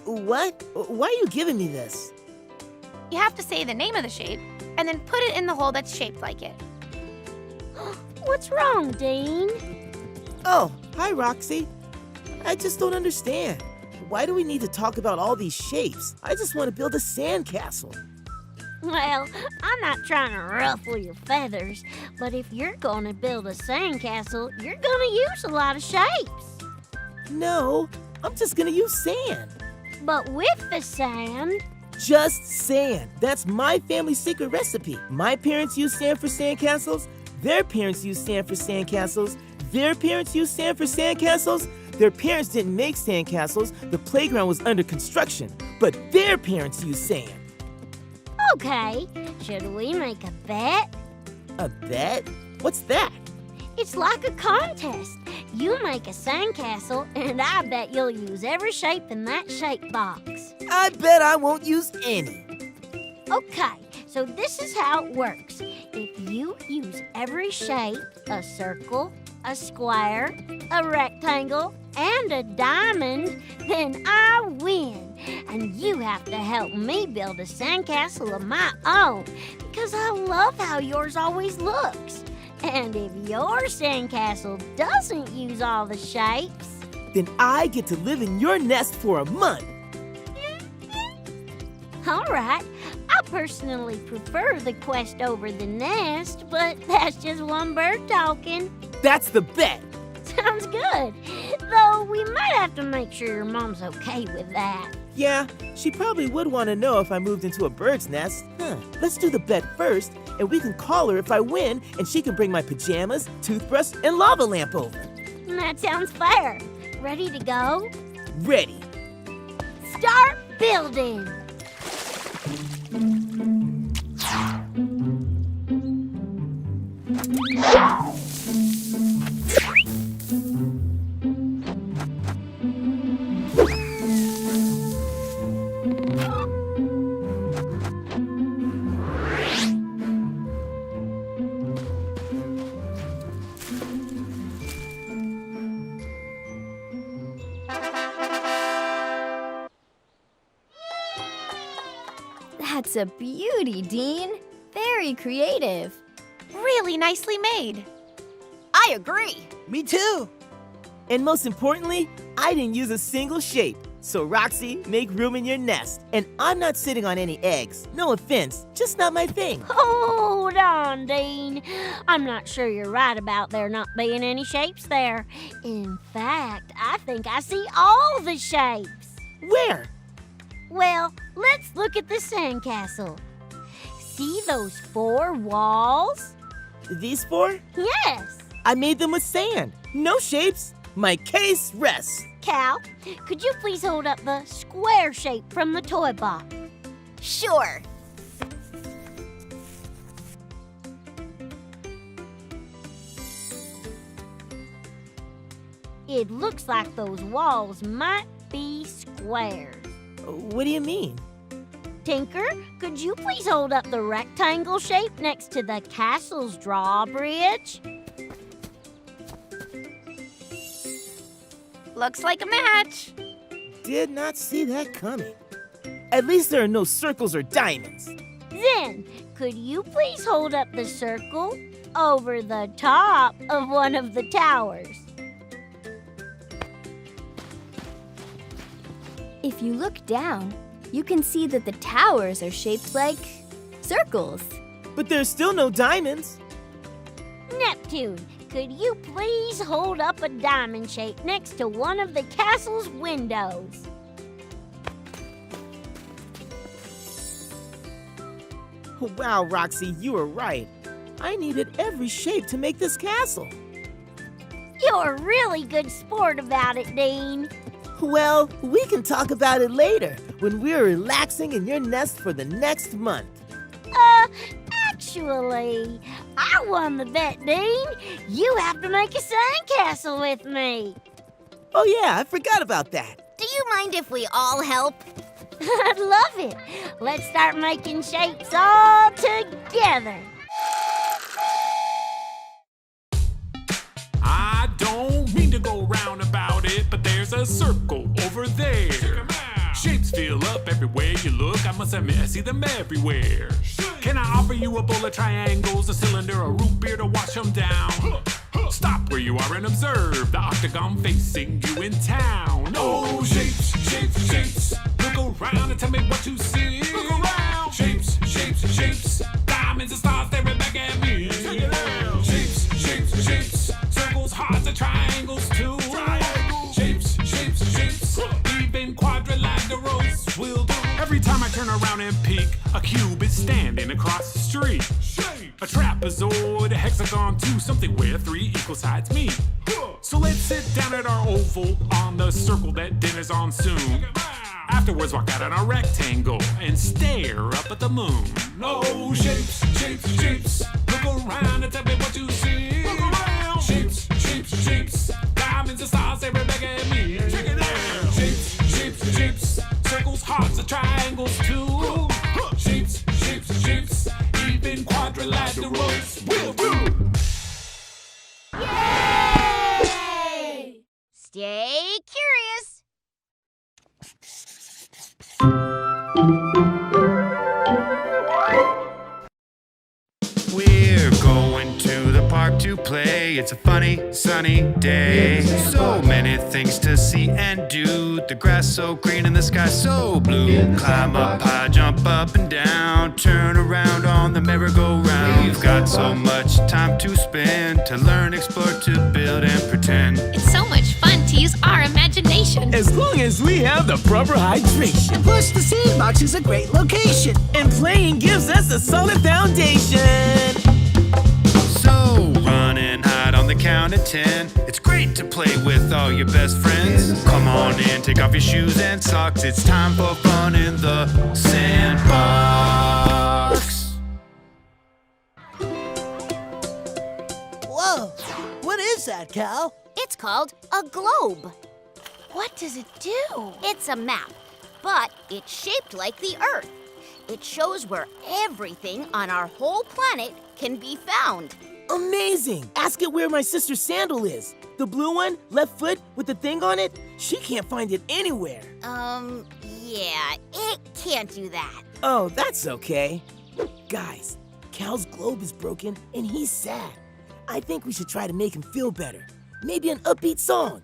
What? Why are you giving me this? You have to say the name of the shape and then put it in the hole that's shaped like it. What's wrong, Dean? Oh, hi, Roxy. I just don't understand. Why do we need to talk about all these shapes? I just want to build a sandcastle. Well, I'm not trying to ruffle your feathers, but if you're going to build a sandcastle, you're going to use a lot of shapes. No, I'm just going to use sand. But with the sand... Just sand. That's my family's secret recipe. My parents used sand for sandcastles. Their parents used sand for sandcastles. Their parents used sand for sandcastles. Their parents didn't make sandcastles. The playground was under construction. But their parents used sand. Okay, should we make a bet? A bet? What's that? It's like a contest. You make a sandcastle, and I bet you'll use every shape in that shape box. I bet I won't use any. Okay, so this is how it works. If you use every shape, a circle, a square, a rectangle, and a diamond, then I win. And you have to help me build a sandcastle of my own, because I love how yours always looks. And if your sandcastle doesn't use all the shapes, then I get to live in your nest for a month. All right, I personally prefer the quest over the nest, but that's just one bird talking. That's the bet. Sounds good. Though we might have to make sure your mom's okay with that. Yeah, she probably would want to know if I moved into a bird's nest. Let's do the bet first, and we can call her if I win, and she can bring my pajamas, toothbrush, and lava lamp over. That sounds fair. Ready to go? Ready. Start building. That's a beauty, Dean. Very creative. Really nicely made. I agree. Me too. And most importantly, I didn't use a single shape. So Roxy, make room in your nest. And I'm not sitting on any eggs. No offense, just not my thing. Hold on, Dean. I'm not sure you're right about there not being any shapes there. In fact, I think I see all the shapes. Where? Well, let's look at the sandcastle. See those 4 walls? These 4? Yes. I made them with sand. No shapes. My case rests. Cal, could you please hold up the square shape from the toy box? Sure. It looks like those walls might be squares. What do you mean? Tinker, could you please hold up the rectangle shape next to the castle's drawbridge? Looks like a match. Did not see that coming. At least there are no circles or diamonds. Then, could you please hold up the circle over the top of one of the towers? If you look down, you can see that the towers are shaped like circles. But there's still no diamonds. Neptune, could you please hold up a diamond shape next to one of the castle's windows? Wow, Roxy, you were right. I needed every shape to make this castle. You're a really good sport about it, Dean. Well, we can talk about it later when we're relaxing in your nest for the next month. Actually, I won the bet, Dean. You have to make a sandcastle with me. Oh yeah, I forgot about that. Do you mind if we all help? I'd love it. Let's start making shapes all together. I don't mean to go round about it, but there's a circle over there. Shapes fill up everywhere you look. I must admit, I see them everywhere. Can I offer you a bowl of triangles, a cylinder, a root beer to wash them down? Stop where you are and observe the octagon facing you in town. Oh, shapes, shapes, shapes. Look around and tell me what you see. Look around. Shapes, shapes, shapes. Diamonds and stars staring back at me. Check it out. Shapes, shapes, shapes. Circles, hearts, and triangles too. Triangles. Shapes, shapes, shapes. Even quadrilaterals will do. Every time I turn around and peek, a cube is standing across the street. A trapezoid, a hexagon too, something where 3 equal sides meet. So let's sit down at our oval on the circle that dinner's on soon. Afterwards, walk out on a rectangle and stare up at the moon. Oh, shapes, shapes, shapes. Look around and tell me what you see. Look around. Shapes, shapes, shapes. Diamonds and stars staring back at me. Check it out. Shapes, shapes, shapes. Circles, hearts, and triangles too. Shapes, shapes, shapes. Even quadrilaterals will do. Yay! Stay curious. We're going to the park to play. It's a funny, sunny day. So many things to see and do. The grass so green and the sky so blue. Climb up high, jump up and down. Turn around on the merry-go-round. We've got so much time to spend, to learn, explore, to build and pretend. It's so much fun to use our imagination. As long as we have the proper hydration. Plus, the sandbox is a great location. And playing gives us a solid foundation. So run and hide on the count of 10. It's great to play with all your best friends. Come on in, take off your shoes and socks. It's time for fun in the sandbox. Whoa, what is that, Cal? It's called a globe. What does it do? It's a map, but it's shaped like the Earth. It shows where everything on our whole planet can be found. Amazing! Ask it where my sister Sandal is. The blue one, left foot, with the thing on it. She can't find it anywhere. Yeah, it can't do that. Oh, that's okay. Guys, Cal's globe is broken and he's sad. I think we should try to make him feel better. Maybe an upbeat song.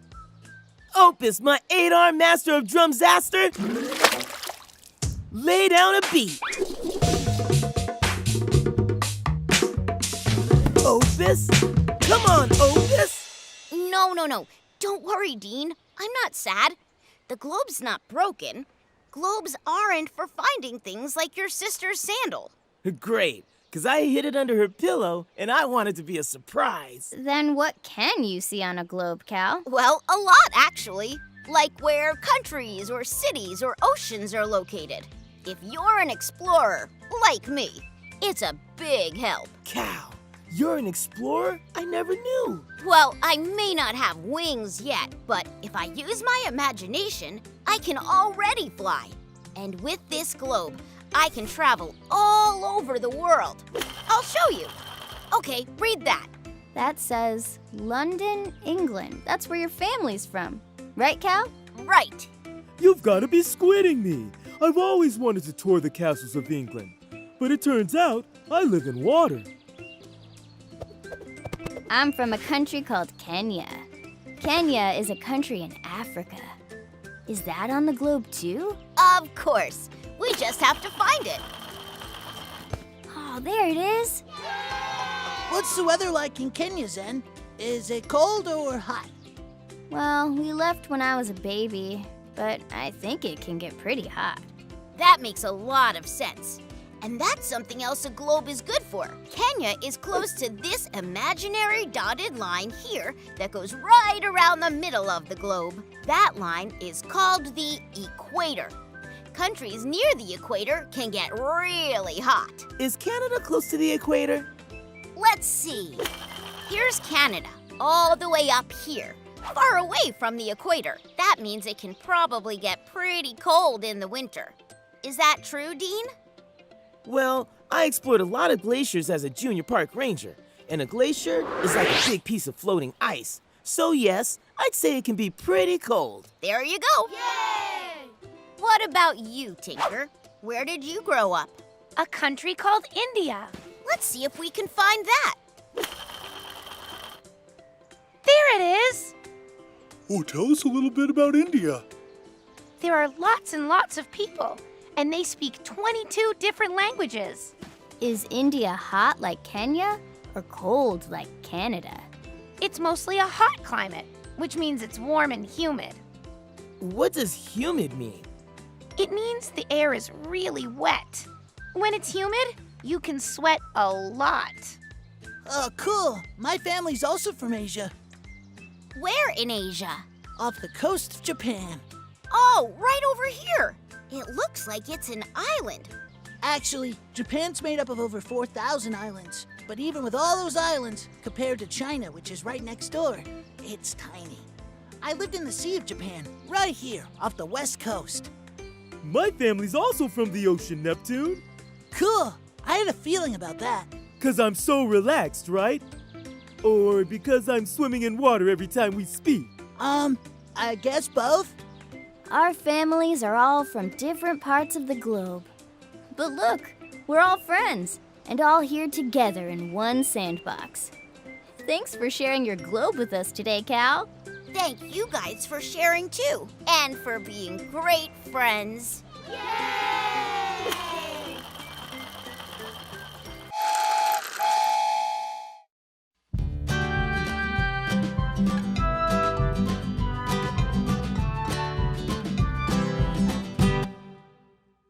Opus, my 8-arm master of drumsaster, lay down a beat. Opus? Come on, Opus! No. Don't worry, Dean. I'm not sad. The globe's not broken. Globes aren't for finding things like your sister's sandal. Great, because I hid it under her pillow and I want it to be a surprise. Then what can you see on a globe, Cal? Well, a lot, actually. Like where countries or cities or oceans are located. If you're an explorer, like me, it's a big help. Cal, you're an explorer? I never knew. Well, I may not have wings yet, but if I use my imagination, I can already fly. And with this globe, I can travel all over the world. I'll show you. Okay, read that. That says London, England. That's where your family's from. Right, Cal? Right. You've got to be squidding me. I've always wanted to tour the castles of England. But it turns out I live in water. I'm from a country called Kenya. Kenya is a country in Africa. Is that on the globe too? Of course. We just have to find it. Oh, there it is. What's the weather like in Kenya, Zen? Is it cold or hot? Well, we left when I was a baby, but I think it can get pretty hot. That makes a lot of sense. And that's something else a globe is good for. Kenya is close to this imaginary dotted line here that goes right around the middle of the globe. That line is called the equator. Countries near the equator can get really hot. Is Canada close to the equator? Let's see. Here's Canada, all the way up here, far away from the equator. That means it can probably get pretty cold in the winter. Is that true, Dean? Well, I explored a lot of glaciers as a junior park ranger, and a glacier is like a big piece of floating ice. So yes, I'd say it can be pretty cold. There you go. Yay! What about you, Tinker? Where did you grow up? A country called India. Let's see if we can find that. There it is. Oh, tell us a little bit about India. There are lots and lots of people, and they speak 22 different languages. Is India hot like Kenya or cold like Canada? It's mostly a hot climate, which means it's warm and humid. What does humid mean? It means the air is really wet. When it's humid, you can sweat a lot. Oh, cool. My family's also from Asia. Where in Asia? Off the coast of Japan. Oh, right over here. It looks like it's an island. Actually, Japan's made up of over 4,000 islands. But even with all those islands, compared to China, which is right next door, it's tiny. I lived in the Sea of Japan, right here, off the west coast. My family's also from the ocean, Neptune. Cool. I had a feeling about that. 'Cause I'm so relaxed, right? Or because I'm swimming in water every time we speak? I guess both. Our families are all from different parts of the globe. But look, we're all friends and all here together in one sandbox. Thanks for sharing your globe with us today, Cal. Thank you guys for sharing too, and for being great friends. Yay!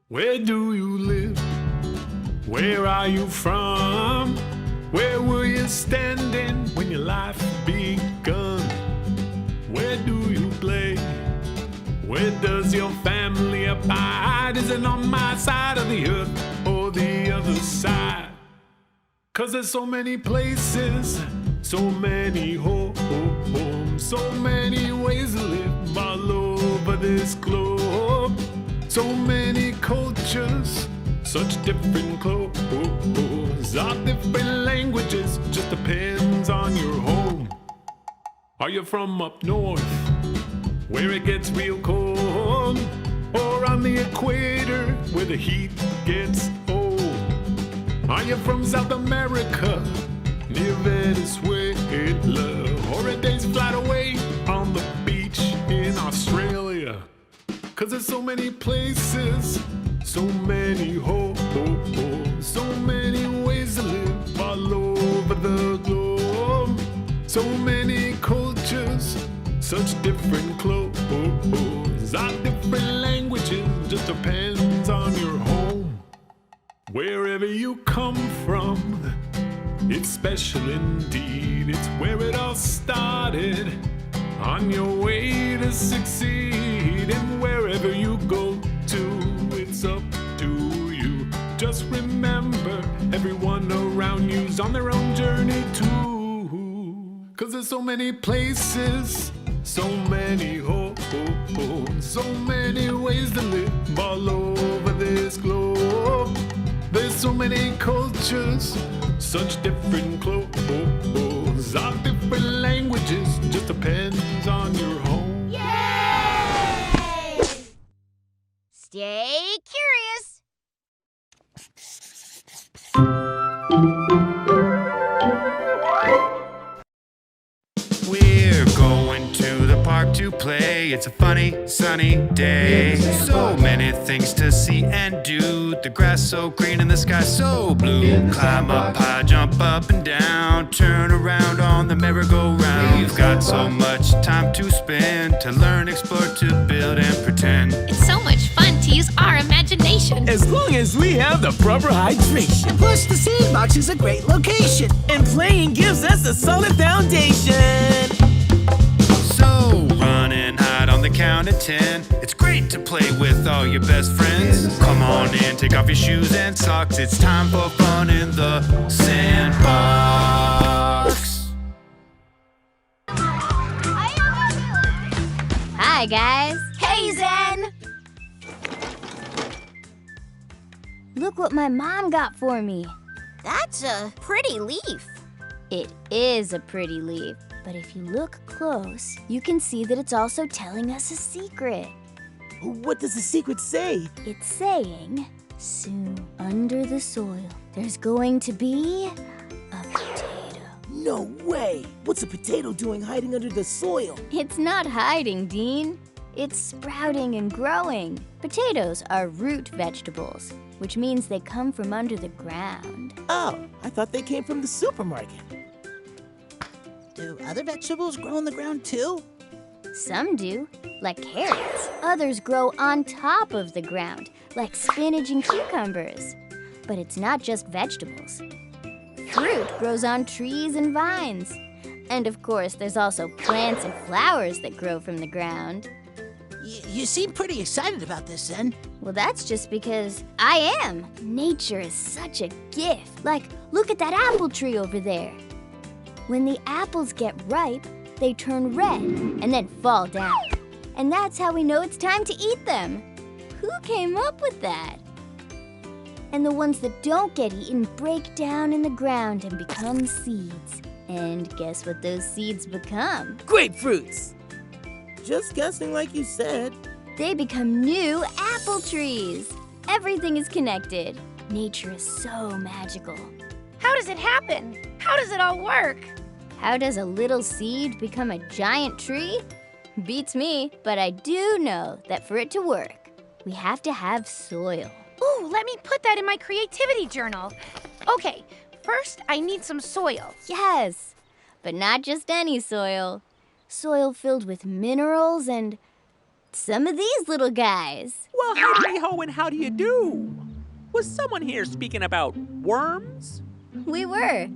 Where do you live? Where are you from? Where were you standing when your life begun? Where do you play? Where does your family abide? Is it on my side of the earth or the other side? 'Cause there's so many places, so many homes, so many ways to live all over this globe. So many cultures, such different clothes, all different languages, just depends on your home. Are you from up north, where it gets real cold? Or on the equator, where the heat gets old. Are you from South America, near Venezuela, or a day's flight away on the beach in Australia? 'Cause there's so many places, so many holes, so many ways to live all over the globe. So many cultures, such different clothes, our different languages, just depends on your home. Wherever you come from, it's special indeed. It's where it all started, on your way to succeed. And wherever you go to, it's up to you. Just remember, everyone around you's on their own journey too. 'Cause there's so many places, so many homes, so many ways to live all over this globe. There's so many cultures, such different clothes, our different languages, just depends on your home. Yay! Stay curious. We're going to the park to play. It's a funny, sunny day. So many things to see and do. The grass so green and the sky so blue. Climb up high, jump up and down. Turn around on the merry-go-round. We've got so much time to spend, to learn, explore, to build and pretend. It's so much fun to use our imagination. As long as we have the proper hydration. And plus, the sandbox is a great location. And playing gives us a solid foundation. So run and hide on the count of 10. It's great to play with all your best friends. Come on in, take off your shoes and socks. It's time for fun in the sandbox. Hi, guys. Hey, Zen! Look what my mom got for me. That's a pretty leaf. It is a pretty leaf, but if you look close, you can see that it's also telling us a secret. What does the secret say? It's saying, soon under the soil, there's going to be a potato. No way! What's a potato doing hiding under the soil? It's not hiding, Dean. It's sprouting and growing. Potatoes are root vegetables, which means they come from under the ground. Oh, I thought they came from the supermarket. Do other vegetables grow on the ground too? Some do, like carrots. Others grow on top of the ground, like spinach and cucumbers. But it's not just vegetables. Fruit grows on trees and vines. And of course, there's also plants and flowers that grow from the ground. You seem pretty excited about this, Zen. Well, that's just because I am. Nature is such a gift. Like, look at that apple tree over there. When the apples get ripe, they turn red and then fall down. And that's how we know it's time to eat them. Who came up with that? And the ones that don't get eaten break down in the ground and become seeds. And guess what those seeds become? Grapefruits! Just guessing like you said. They become new apple trees. Everything is connected. Nature is so magical. How does it happen? How does it all work? How does a little seed become a giant tree? Beats me, but I do know that for it to work, we have to have soil. Ooh, let me put that in my creativity journal. Okay, first I need some soil. Yes, but not just any soil. Soil filled with minerals and some of these little guys. Well, howdy ho and how do you do? Was someone here speaking about worms? We were.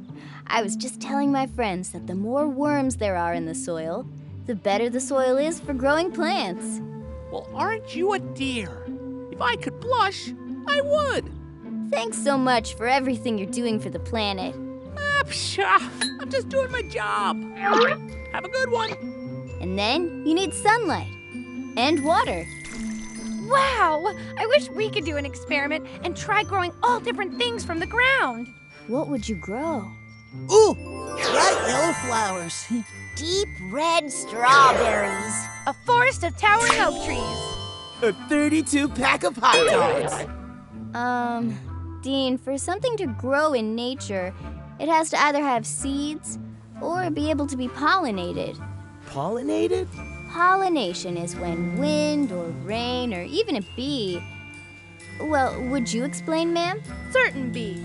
I was just telling my friends that the more worms there are in the soil, the better the soil is for growing plants. Well, aren't you a dear? If I could blush, I would. Thanks so much for everything you're doing for the planet. I'm just doing my job. Have a good one. And then you need sunlight and water. Wow! I wish we could do an experiment and try growing all different things from the ground. What would you grow? Ooh, bright yellow flowers. Deep red strawberries. A forest of towering oak trees. A 32-pack of hot dogs. Dean, for something to grow in nature, it has to either have seeds or be able to be pollinated. Pollinated? Pollination is when wind or rain or even a bee. Well, would you explain, ma'am? Certain bee.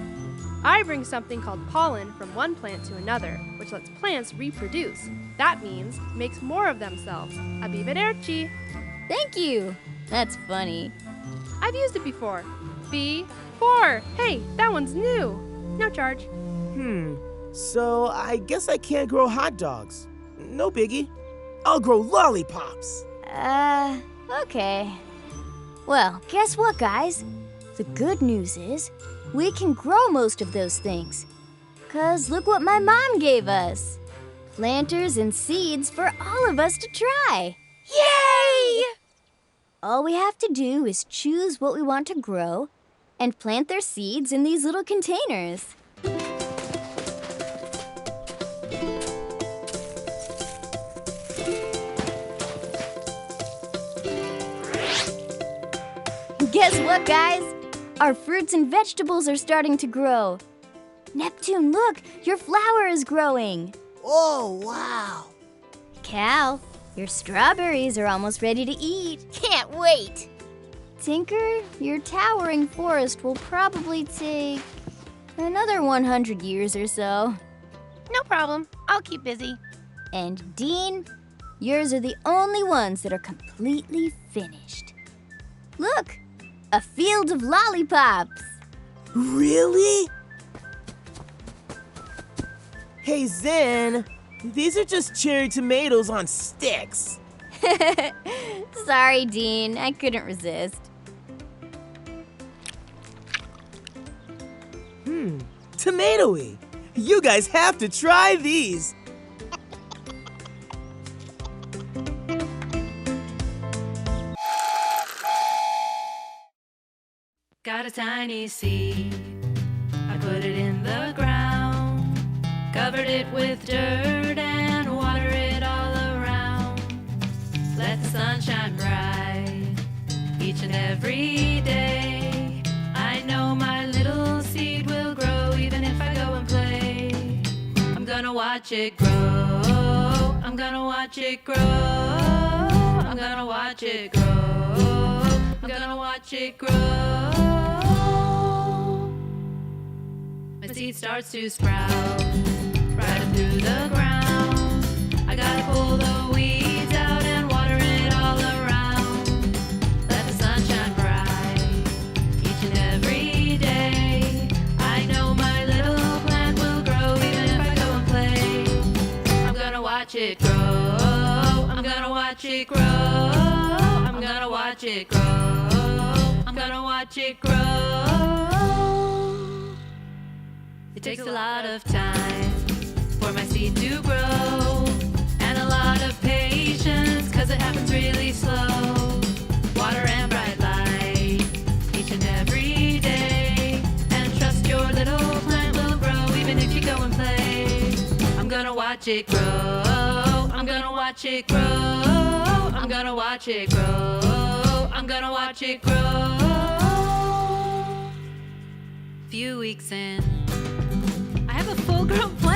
I bring something called pollen from one plant to another, which lets plants reproduce. That means makes more of themselves. Arrivederci. Thank you. That's funny. I've used it before. B4. Hey, that one's new. No charge. So I guess I can't grow hot dogs. No biggie. I'll grow lollipops. Okay. Well, guess what, guys? The good news is we can grow most of those things. 'Cause look what my mom gave us. Planters and seeds for all of us to try. Yay! All we have to do is choose what we want to grow and plant their seeds in these little containers. Guess what, guys? Our fruits and vegetables are starting to grow. Neptune, look, your flower is growing. Oh, wow. Cal, your strawberries are almost ready to eat. Can't wait. Tinker, your towering forest will probably take another 100 years or so. No problem. I'll keep busy. And Dean, yours are the only ones that are completely finished. Look, a field of lollipops. Really? Hey, Zen, these are just cherry tomatoes on sticks. Sorry, Dean, I couldn't resist. Tomatoey. You guys have to try these. Got a tiny seed, I put it in the ground, covered it with dirt and water it all around. Let the sun shine bright each and every day. I know my little seed will grow even if I go and play. I'm gonna watch it grow, I'm gonna watch it grow, I'm gonna watch it grow, I'm gonna watch it grow. My seed starts to sprout right up through the ground. I gotta pull the weeds out and water it all around. Let the sun shine bright each and every day. I know my little plant will grow even if I go and play. I'm gonna watch it grow, I'm gonna watch it grow, I'm gonna watch it grow, I'm gonna watch it grow. It takes a lot of time for my seed to grow, and a lot of patience, 'cause it happens really slow. Water and bright light each and every day, and trust your little plant will grow even if you go and play. I'm gonna watch it grow, I'm gonna watch it grow, I'm gonna watch it grow, I'm gonna watch it grow. Few weeks in, I have a full-grown plant.